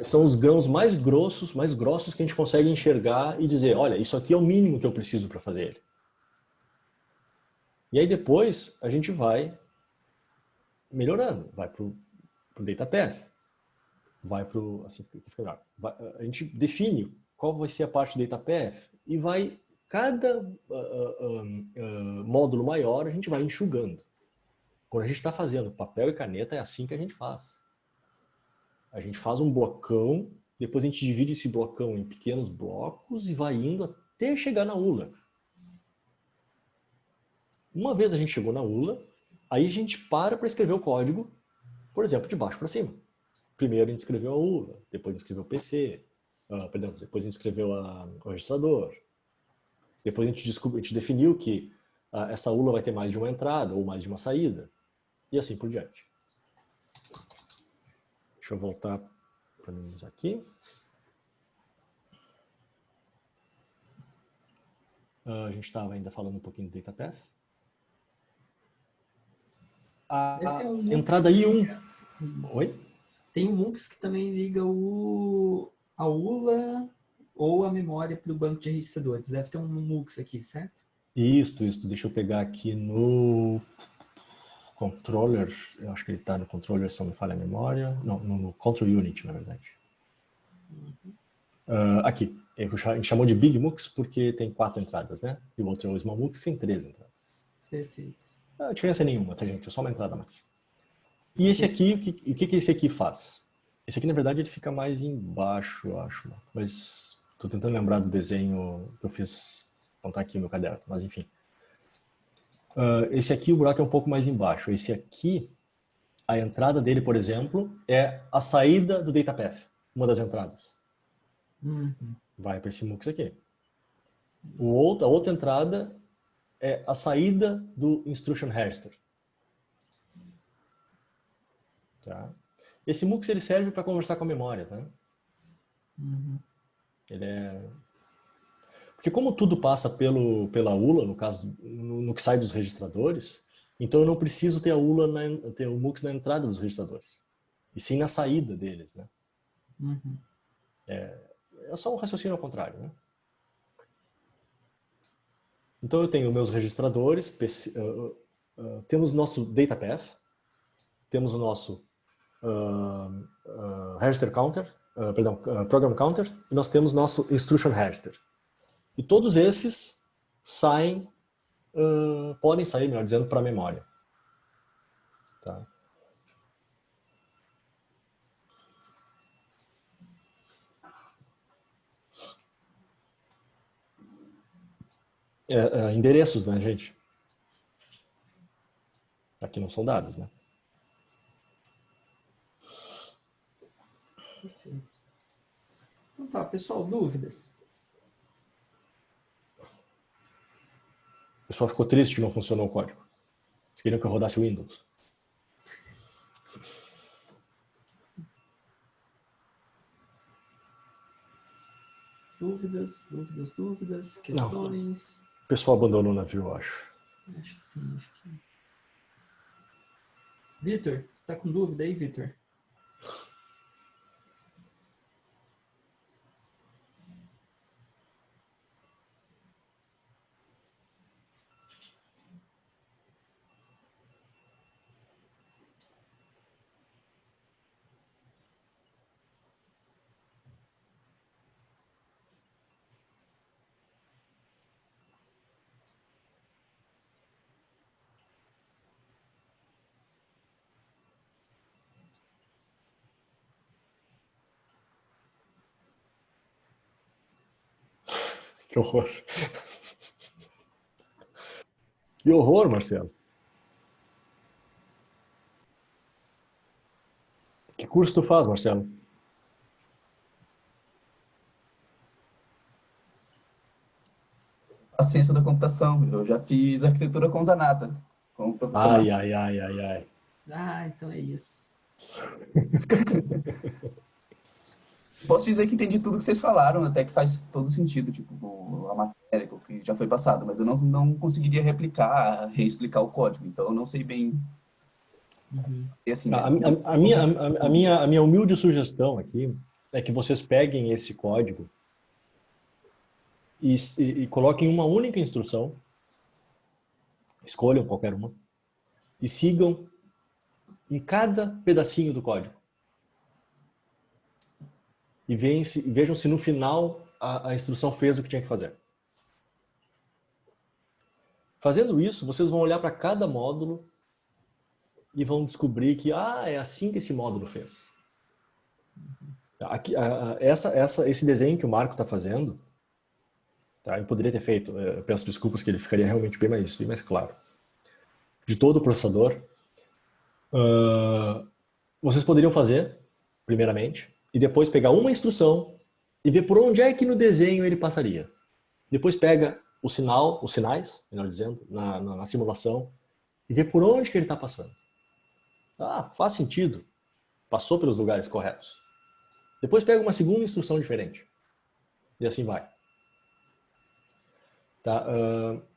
São os grãos mais grossos que a gente consegue enxergar e dizer, olha, isso aqui é o mínimo que eu preciso para fazer ele. E aí depois a gente vai melhorando, vai para o DataPath, vai para o... Assim, fica melhor. A gente define qual vai ser a parte do DataPath e vai, cada módulo maior, a gente vai enxugando. Quando a gente está fazendo papel e caneta, é assim que a gente faz. A gente faz um blocão, depois a gente divide esse blocão em pequenos blocos e vai indo até chegar na ULA. Uma vez a gente chegou na ULA, aí a gente para escrever o código, por exemplo, de baixo para cima. Primeiro a gente escreveu a ULA, depois a gente escreveu o PC, depois a gente escreveu o registrador. Depois a gente definiu que essa ULA vai ter mais de uma entrada ou mais de uma saída. E assim por diante. Deixa eu voltar para mim aqui. A gente estava ainda falando um pouquinho do DataPath. A entrada I1. Oi? Tem um MUX que também liga a ULA ou a memória para o banco de registradores. Deve ter um MUX aqui, certo? Isso. Deixa eu pegar aqui no controller. Eu acho que ele está no controller, se não me falha a memória. Não, no control unit, na verdade. Aqui. A gente chamou de Big MUX porque tem 4 entradas, né? E o outro é o Small MUX, tem 3 entradas. Perfeito. A diferença é nenhuma, tá, gente? É só uma entrada mais. E esse aqui, o que esse aqui faz? Esse aqui, na verdade, ele fica mais embaixo, eu acho. Mas estou tentando lembrar do desenho que eu fiz. Não está aqui no meu caderno, mas enfim. Esse aqui, o buraco é um pouco mais embaixo. Esse aqui, a entrada dele, por exemplo, é a saída do DataPath. Uma das entradas. Uhum. Vai para esse MUX aqui. A outra entrada é a saída do instruction register. Tá? Esse MUX ele serve para conversar com a memória. Tá? Uhum. Ele é... Porque como tudo passa pela ULA, no caso, no que sai dos registradores, então eu não preciso ter ter o MUX na entrada dos registradores, e sim na saída deles. Né? Uhum. É só um raciocínio ao contrário. Né? Então eu tenho meus registradores, temos nosso data path, temos o nosso register counter, program counter, e nós temos nosso instruction register. E todos esses podem sair, melhor dizendo, para a memória. Tá? Endereços, né, gente? Aqui não são dados, né? Perfeito. Então tá, pessoal, dúvidas? O pessoal ficou triste que não funcionou o código. Eles queriam que eu rodasse o Windows. Dúvidas, Não, questões? o pessoal abandonou o navio, eu acho. Acho que sim, acho que... Vitor, você está com dúvida aí, Vitor? Que horror. Que horror, Marcelo. Que curso tu faz, Marcelo? A ciência da computação. Eu já fiz arquitetura com Zanata, como profissional. Ai, ai, ai, ai, ai. Ah, então é isso. Posso dizer que entendi tudo que vocês falaram, até que faz todo sentido, tipo, a matéria que já foi passada, mas eu não conseguiria replicar, reexplicar o código, então eu não sei bem. Uhum. E assim, A minha humilde sugestão aqui é que vocês peguem esse código e coloquem uma única instrução, escolham qualquer uma, e sigam em cada pedacinho do código. E vejam se no final a instrução fez o que tinha que fazer. Fazendo isso, vocês vão olhar para cada módulo e vão descobrir que é assim que esse módulo fez. Aqui, esse desenho que o Marco está fazendo, tá, eu poderia ter feito, eu peço desculpas que ele ficaria realmente bem mais claro. De todo o processador, vocês poderiam fazer, primeiramente, e depois pegar uma instrução e ver por onde é que no desenho ele passaria. Depois pega os sinais, melhor dizendo, na simulação, e ver por onde que ele está passando. Faz sentido. Passou pelos lugares corretos. Depois pega uma segunda instrução diferente. E assim vai. Tá?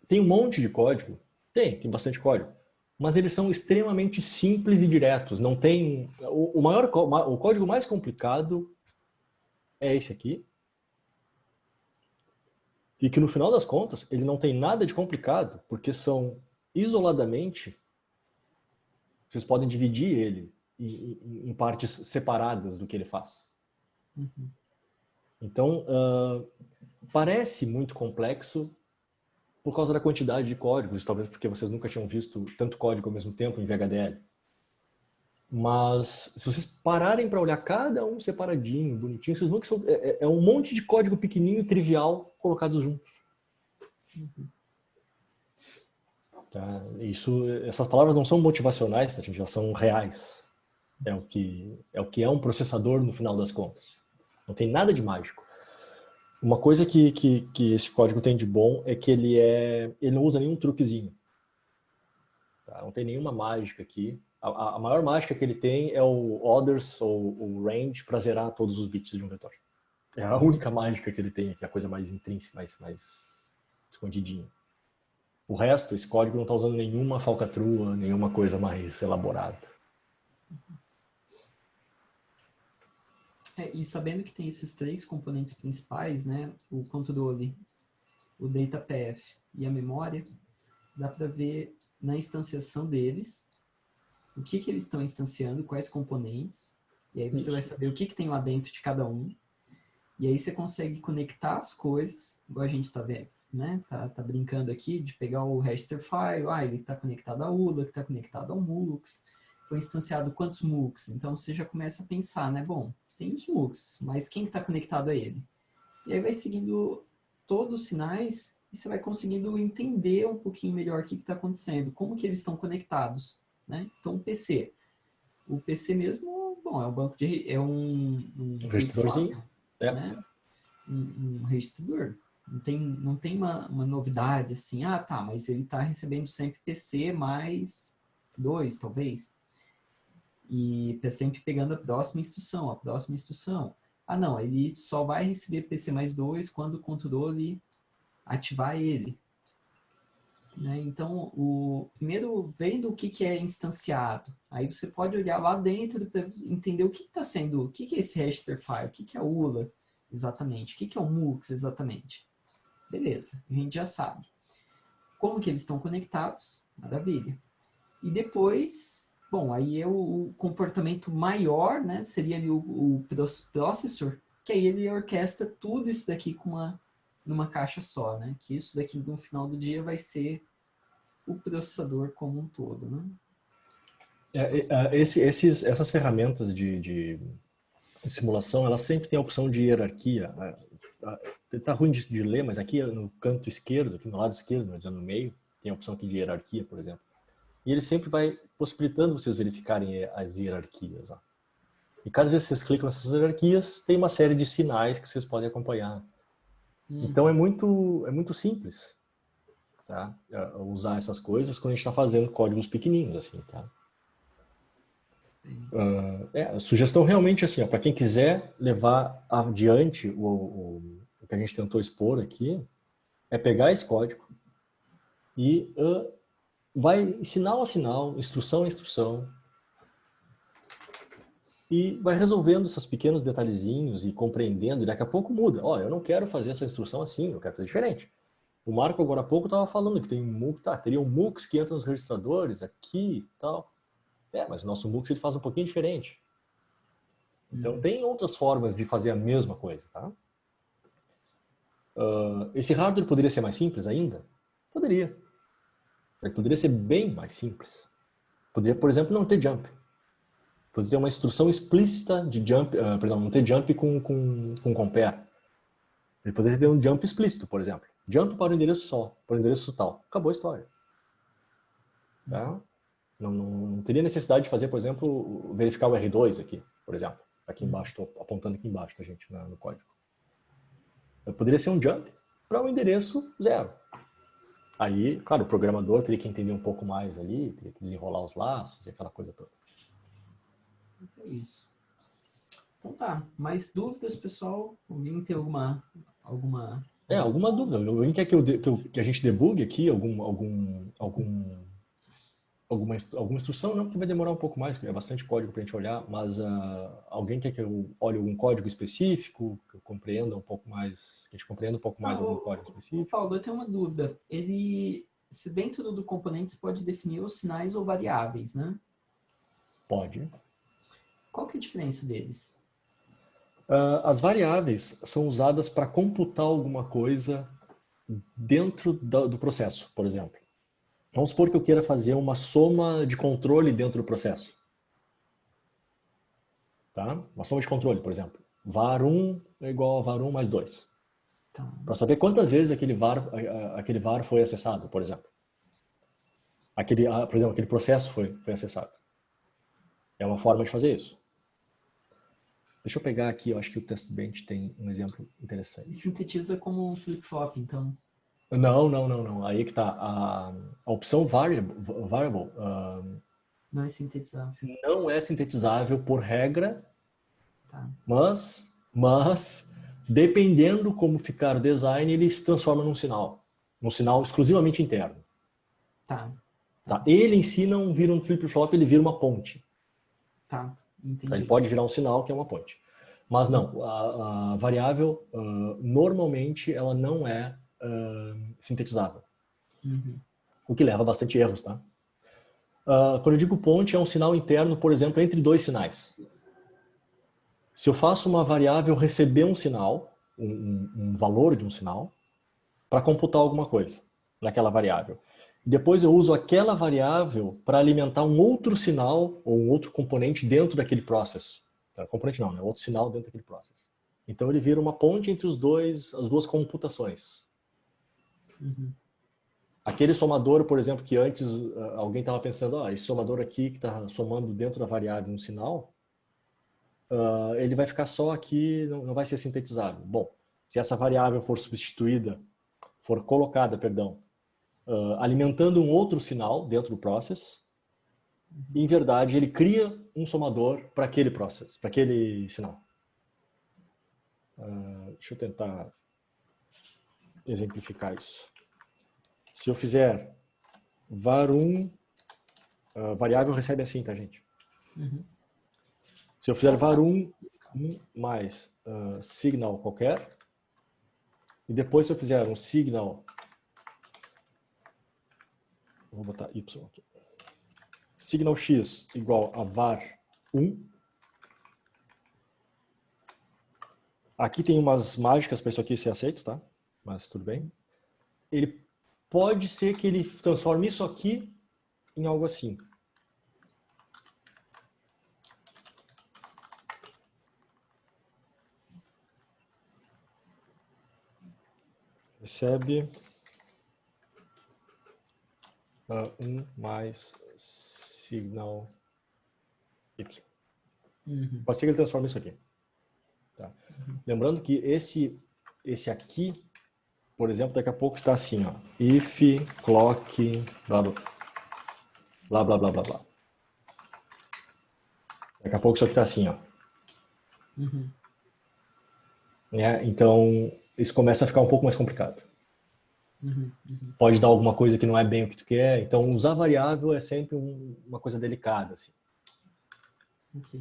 Tem um monte de código? Tem bastante código. Mas eles são extremamente simples e diretos. Não tem... O código mais complicado é esse aqui. E que no final das contas, ele não tem nada de complicado, porque são isoladamente... Vocês podem dividir ele em partes separadas do que ele faz. Uhum. Então, parece muito complexo por causa da quantidade de códigos, talvez porque vocês nunca tinham visto tanto código ao mesmo tempo em VHDL. Mas, se vocês pararem para olhar cada um separadinho, bonitinho, vocês vão que é um monte de código pequenininho, trivial, colocados juntos. Uhum. Tá? Essas palavras não são motivacionais, tá, gente? Elas são reais. É o que é um processador no final das contas. Não tem nada de mágico. Uma coisa que esse código tem de bom é que ele não usa nenhum truquezinho. Tá? Não tem nenhuma mágica aqui. A maior mágica que ele tem é o others ou o range para zerar todos os bits de um vetor. É a única mágica que ele tem aqui, a coisa mais intrínseca, mais escondidinha. O resto, esse código não está usando nenhuma falcatrua, nenhuma coisa mais elaborada. E sabendo que tem esses 3 componentes principais, né, o controle, o datapath e a memória, dá para ver na instanciação deles o que eles estão instanciando, quais componentes, e aí você vai saber o que tem lá dentro de cada um, e aí você consegue conectar as coisas, igual a gente está vendo, né? Tá brincando aqui de pegar o register file, ele está conectado à ULA, que está conectado ao MUX, foi instanciado quantos MUX, então você já começa a pensar, né? Bom, tem os MUX, mas quem está conectado a ele? E aí vai seguindo todos os sinais e você vai conseguindo entender um pouquinho melhor o que está acontecendo, como que eles estão conectados, né? Então, o PC mesmo, bom, é um banco de... é um registradorzinho. Né? Um registrador. Não tem uma novidade assim, tá, mas ele está recebendo sempre PC mais 2, talvez. E sempre pegando a próxima instrução. Não, ele só vai receber PC mais 2 quando o controle ativar ele. Né? Então, primeiro vendo o que é instanciado. Aí você pode olhar lá dentro para entender o que está sendo, o que é esse register file, o que é a ULA exatamente, o que é o MUX exatamente. Beleza, a gente já sabe. Como que eles estão conectados? Maravilha. E depois, bom, aí é o comportamento maior, né? Seria ali o processor, que aí ele orquestra tudo isso daqui numa caixa só, né? Que isso daqui no final do dia vai ser o processador como um todo, né? Essas ferramentas de simulação, elas sempre têm a opção de hierarquia. Tá ruim de ler, mas aqui no canto esquerdo, aqui no lado esquerdo, mas no meio, tem a opção aqui de hierarquia, por exemplo. E ele sempre vai possibilitando vocês verificarem as hierarquias. Ó. E cada vez que vocês clicam nessas hierarquias, tem uma série de sinais que vocês podem acompanhar. Então é muito simples, tá? Usar essas coisas quando a gente está fazendo códigos pequenininhos, assim, tá? A sugestão realmente assim, para quem quiser levar adiante o que a gente tentou expor aqui, é pegar esse código e vai sinal a sinal, instrução a instrução, e vai resolvendo esses pequenos detalhezinhos e compreendendo, e daqui a pouco muda. Eu não quero fazer essa instrução assim, eu quero fazer diferente. O Marco agora há pouco estava falando que tem um MUX, teria um MUX que entra nos registradores aqui e tal. Mas o nosso MUX ele faz um pouquinho diferente. Então tem outras formas de fazer a mesma coisa, tá? Esse hardware poderia ser mais simples ainda? Poderia. Ele poderia ser bem mais simples. Poderia, por exemplo, não ter jump. Poderia ter uma instrução explícita de jump, não ter jump com compare. Ele poderia ter um jump explícito, por exemplo. Jump para o endereço só, para o endereço tal. Acabou a história. Tá? Não teria necessidade de fazer, por exemplo, verificar o R2 aqui, por exemplo. Aqui embaixo, estou apontando aqui embaixo da gente no código. Poderia ser um jump para o endereço 0. Aí, claro, o programador teria que entender um pouco mais ali, teria que desenrolar os laços e aquela coisa toda. É isso. Então tá, mais dúvidas, pessoal? Alguém tem alguma alguma dúvida? Alguém quer que a gente debugue aqui alguma instrução? Não, porque vai demorar um pouco mais, porque é bastante código para a gente olhar, mas alguém quer que eu olhe algum código específico, que eu compreenda um pouco mais, que a gente compreenda um pouco mais algum código específico? Paulo, eu tenho uma dúvida. Se dentro do componente você pode definir os sinais ou variáveis, né? Pode. Qual que é a diferença deles? As variáveis são usadas para computar alguma coisa dentro do processo, por exemplo. Vamos supor que eu queira fazer uma soma de controle dentro do processo. Tá? Uma soma de controle, por exemplo. var1 é igual a var1 mais 2. Tá. Para saber quantas vezes aquele var foi acessado, por exemplo. Por exemplo, aquele processo foi acessado. É uma forma de fazer isso. Deixa eu pegar aqui, eu acho que o TestBench tem um exemplo E interessante. sintetiza como um flip-flop, então. Não. Aí que tá. A opção variable Não é sintetizável. não é sintetizável por regra, Tá. mas dependendo como ficar o design, ele se transforma num sinal exclusivamente interno. Tá. Tá? Ele em si não vira um flip-flop, ele vira uma ponte. Tá. Ele Entendi. pode virar um sinal que é uma ponte. Mas não, a variável, normalmente, ela não é sintetizável. Uhum. O que leva a bastante erros, tá? Quando eu digo ponte, é um sinal interno, por exemplo, entre dois sinais. Se eu faço uma variável receber um sinal, um valor de um sinal, para computar alguma coisa naquela variável. Depois eu uso aquela variável para alimentar um outro sinal ou um outro componente dentro daquele process. Componente não, né? Outro sinal dentro daquele process. Então ele vira uma ponte entre as duas computações. Uhum. Aquele somador, por exemplo, que antes alguém estava pensando, esse somador aqui que está somando dentro da variável um sinal, ele vai ficar só aqui, não vai ser sintetizado. Bom, se essa variável for colocada, alimentando um outro sinal dentro do process, em verdade ele cria um somador para aquele process, para aquele sinal. Deixa eu tentar exemplificar isso. Se eu fizer var1, variável recebe assim, tá, gente? Uhum. Se eu fizer var1 mais signal qualquer, e depois se eu fizer um signal, vou botar y aqui, signal x igual a var1, aqui tem umas mágicas para isso aqui ser aceito, tá? Mas tudo bem. Ele pode ser que ele transforme isso aqui em algo assim. Recebe 1 mais signal y. Uhum. Pode ser que ele transforme isso aqui. Tá? Lembrando que esse aqui, por exemplo, daqui a pouco está assim, ó, if clock blá blá blá blá blá blá. Daqui a pouco isso aqui está assim, ó. Uhum. Né? Então isso começa a ficar um pouco mais complicado. Uhum. Uhum. Pode dar alguma coisa que não é bem o que tu quer. Então usar variável é sempre uma coisa delicada, assim. Ok.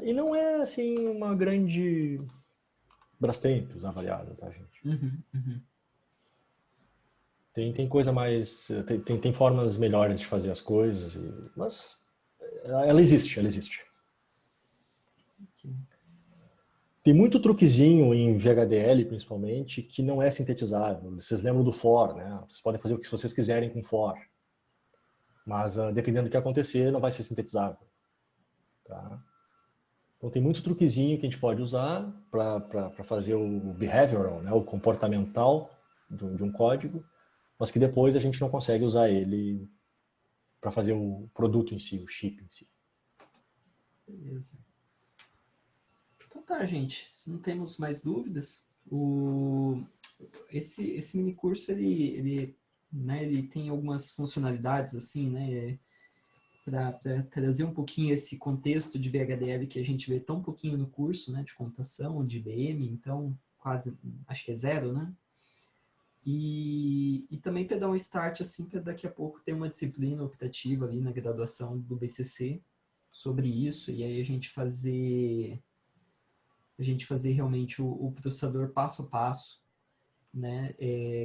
E não é assim uma grande Brastemp usar variável, tá, gente? Uhum. Uhum. Tem coisa mais. Tem formas melhores de fazer as coisas, mas ela existe, ela existe. Ok. Tem muito truquezinho em VHDL, principalmente, que não é sintetizável. Vocês lembram do for, né? Vocês podem fazer o que vocês quiserem com for. Mas, dependendo do que acontecer, não vai ser sintetizável. Tá? Então, tem muito truquezinho que a gente pode usar para fazer o behavioral, né? O comportamental de um código, mas que depois a gente não consegue usar ele para fazer o produto em si, o chip em si. Beleza. Então tá, gente. Se não temos mais dúvidas, esse mini curso né, ele tem algumas funcionalidades assim, né, para trazer um pouquinho esse contexto de VHDL que a gente vê tão pouquinho no curso, né, de computação, de IBM, então quase, acho que é zero, né? E também para dar um start assim para daqui a pouco ter uma disciplina optativa ali na graduação do BCC sobre isso e aí a gente fazer realmente o processador passo a passo, né,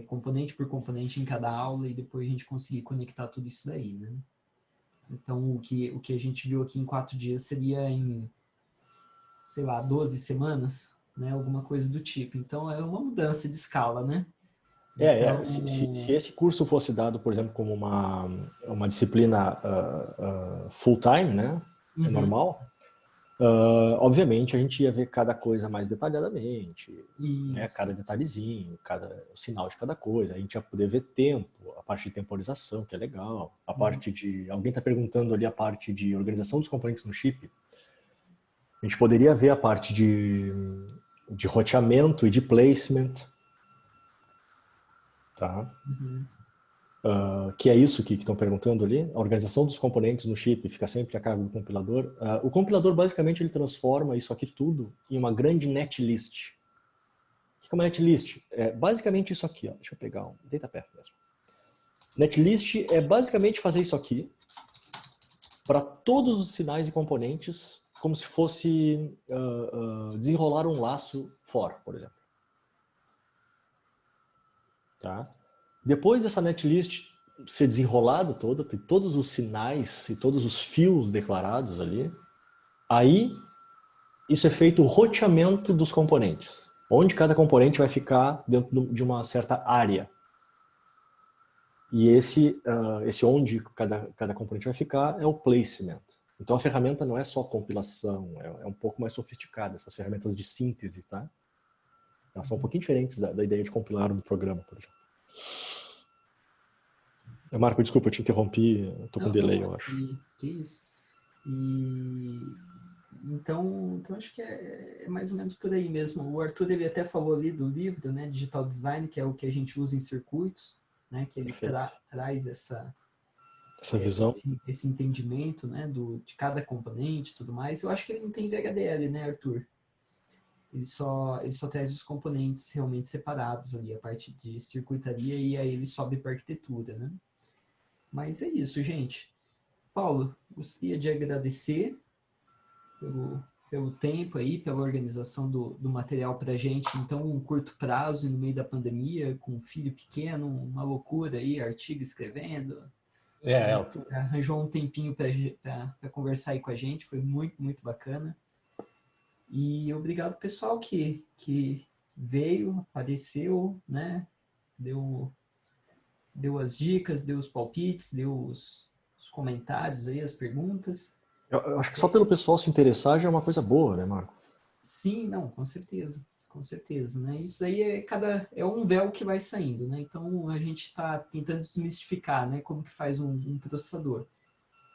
componente por componente em cada aula e depois a gente conseguir conectar tudo isso daí, né? Então, o que a gente viu aqui em 4 dias seria em, sei lá, 12 semanas, né? Alguma coisa do tipo. Então, é uma mudança de escala, né? Então, Se esse curso fosse dado, por exemplo, como uma disciplina full-time, né? É uhum, normal. Obviamente, a gente ia ver cada coisa mais detalhadamente, né? isso. Cada detalhezinho, o sinal de cada coisa. A gente ia poder ver tempo, a parte de temporização, que é legal. A parte de... Alguém está perguntando ali a parte de organização dos componentes no chip. A gente poderia ver a parte de roteamento e de placement, tá? Que é isso que estão perguntando ali. A organização dos componentes no chip fica sempre a cargo do compilador. O compilador, basicamente, ele transforma isso aqui tudo em uma grande netlist. O que é uma netlist? É basicamente isso aqui. Ó. Deixa eu pegar um datapath mesmo. Netlist é basicamente fazer isso aqui para todos os sinais e componentes, como se fosse desenrolar um laço for, por exemplo. Tá? Depois dessa netlist ser desenrolada toda, tem todos os sinais e todos os fios declarados ali, aí isso é feito o roteamento dos componentes, onde cada componente vai ficar dentro de uma certa área. E esse onde cada componente vai ficar é o placement. Então a ferramenta não é só compilação, é um pouco mais sofisticada, essas ferramentas de síntese, tá? Elas são um pouquinho diferentes da ideia de compilar um programa, por exemplo. Marco, desculpa, eu te interrompi, eu tô com delay, eu acho. Que isso. Então acho que é mais ou menos por aí mesmo. O Arthur, ele até falou ali do livro, né, Digital Design, que é o que a gente usa em circuitos, né, que ele traz essa visão. Esse entendimento, né, de cada componente e tudo mais. Eu acho que ele não tem VHDL, né, Arthur? Ele só traz os componentes realmente separados ali, a parte de circuitaria, e aí ele sobe para arquitetura, né? Mas é isso, gente. Paulo, gostaria de agradecer pelo tempo aí, pela organização do material para a gente, então, um curto prazo, no meio da pandemia, com um filho pequeno, uma loucura aí, artigo escrevendo. Arranjou um tempinho para conversar aí com a gente, foi muito, muito bacana. E obrigado, pessoal, que veio, apareceu, né? Deu as dicas, deu os palpites, deu os comentários aí, as perguntas. Eu acho que só pelo pessoal se interessar já é uma coisa boa, né, Marco? Sim, não, com certeza. Com certeza, né? Isso aí é um véu que vai saindo, né? Então a gente está tentando desmistificar, né? Como que faz um processador.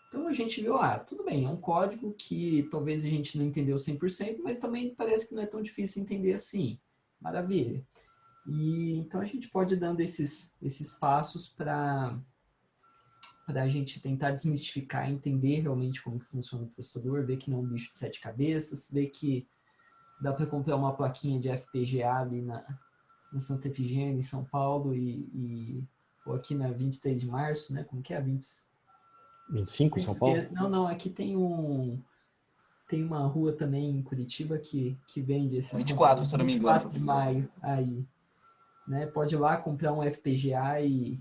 Então a gente viu, tudo bem, é um código que talvez a gente não entendeu 100%, mas também parece que não é tão difícil entender assim. Maravilha. E então a gente pode ir dando esses passos para a gente tentar desmistificar, entender realmente como que funciona o processador, ver que não é um bicho de 7 cabeças, ver que dá para comprar uma plaquinha de FPGA ali na Santa Efigênia, em São Paulo, ou aqui na 23 de março, né? Como que é a 25 em São Paulo? Não, aqui tem uma rua também em Curitiba que vende esses 24, se eu não me engano, 24 de maio aí, né? Pode ir lá comprar um FPGA e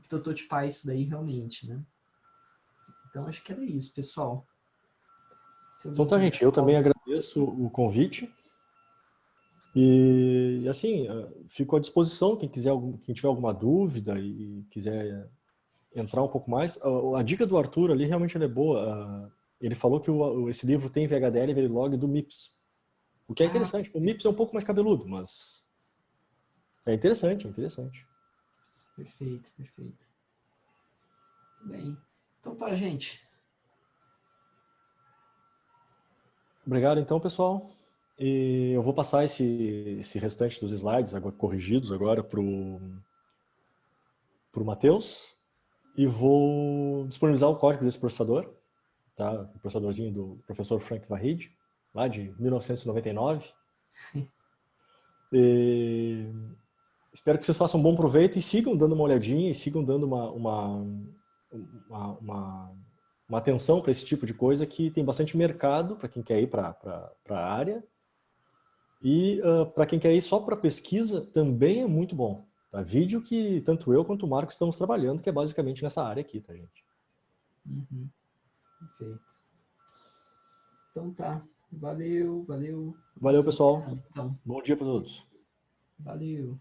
prototipar isso daí realmente, né? Então acho que era isso, pessoal. Então tá, gente, eu também agradeço o convite e assim, fico à disposição quem tiver alguma dúvida e quiser entrar um pouco mais. A dica do Arthur ali realmente é boa. Ele falou que esse livro tem VHDL e Verilog do MIPS. O que é interessante. O MIPS é um pouco mais cabeludo, mas é interessante, é interessante. Perfeito. Tudo bem. Então tá, gente. Obrigado então, pessoal. E eu vou passar esse restante dos slides corrigidos agora para o Matheus e vou disponibilizar o código desse processador, tá? O processadorzinho do professor Frank Vahid, lá de 1999. E espero que vocês façam um bom proveito e sigam dando uma olhadinha e sigam dando uma atenção para esse tipo de coisa que tem bastante mercado para quem quer ir para a área. E para quem quer ir só para pesquisa, também é muito bom. Tá? Vídeo que tanto eu quanto o Marco estamos trabalhando, que é basicamente nessa área aqui, tá, gente? Perfeito. Então tá. Valeu. Valeu, pessoal. Então. Bom dia para todos. Valeu.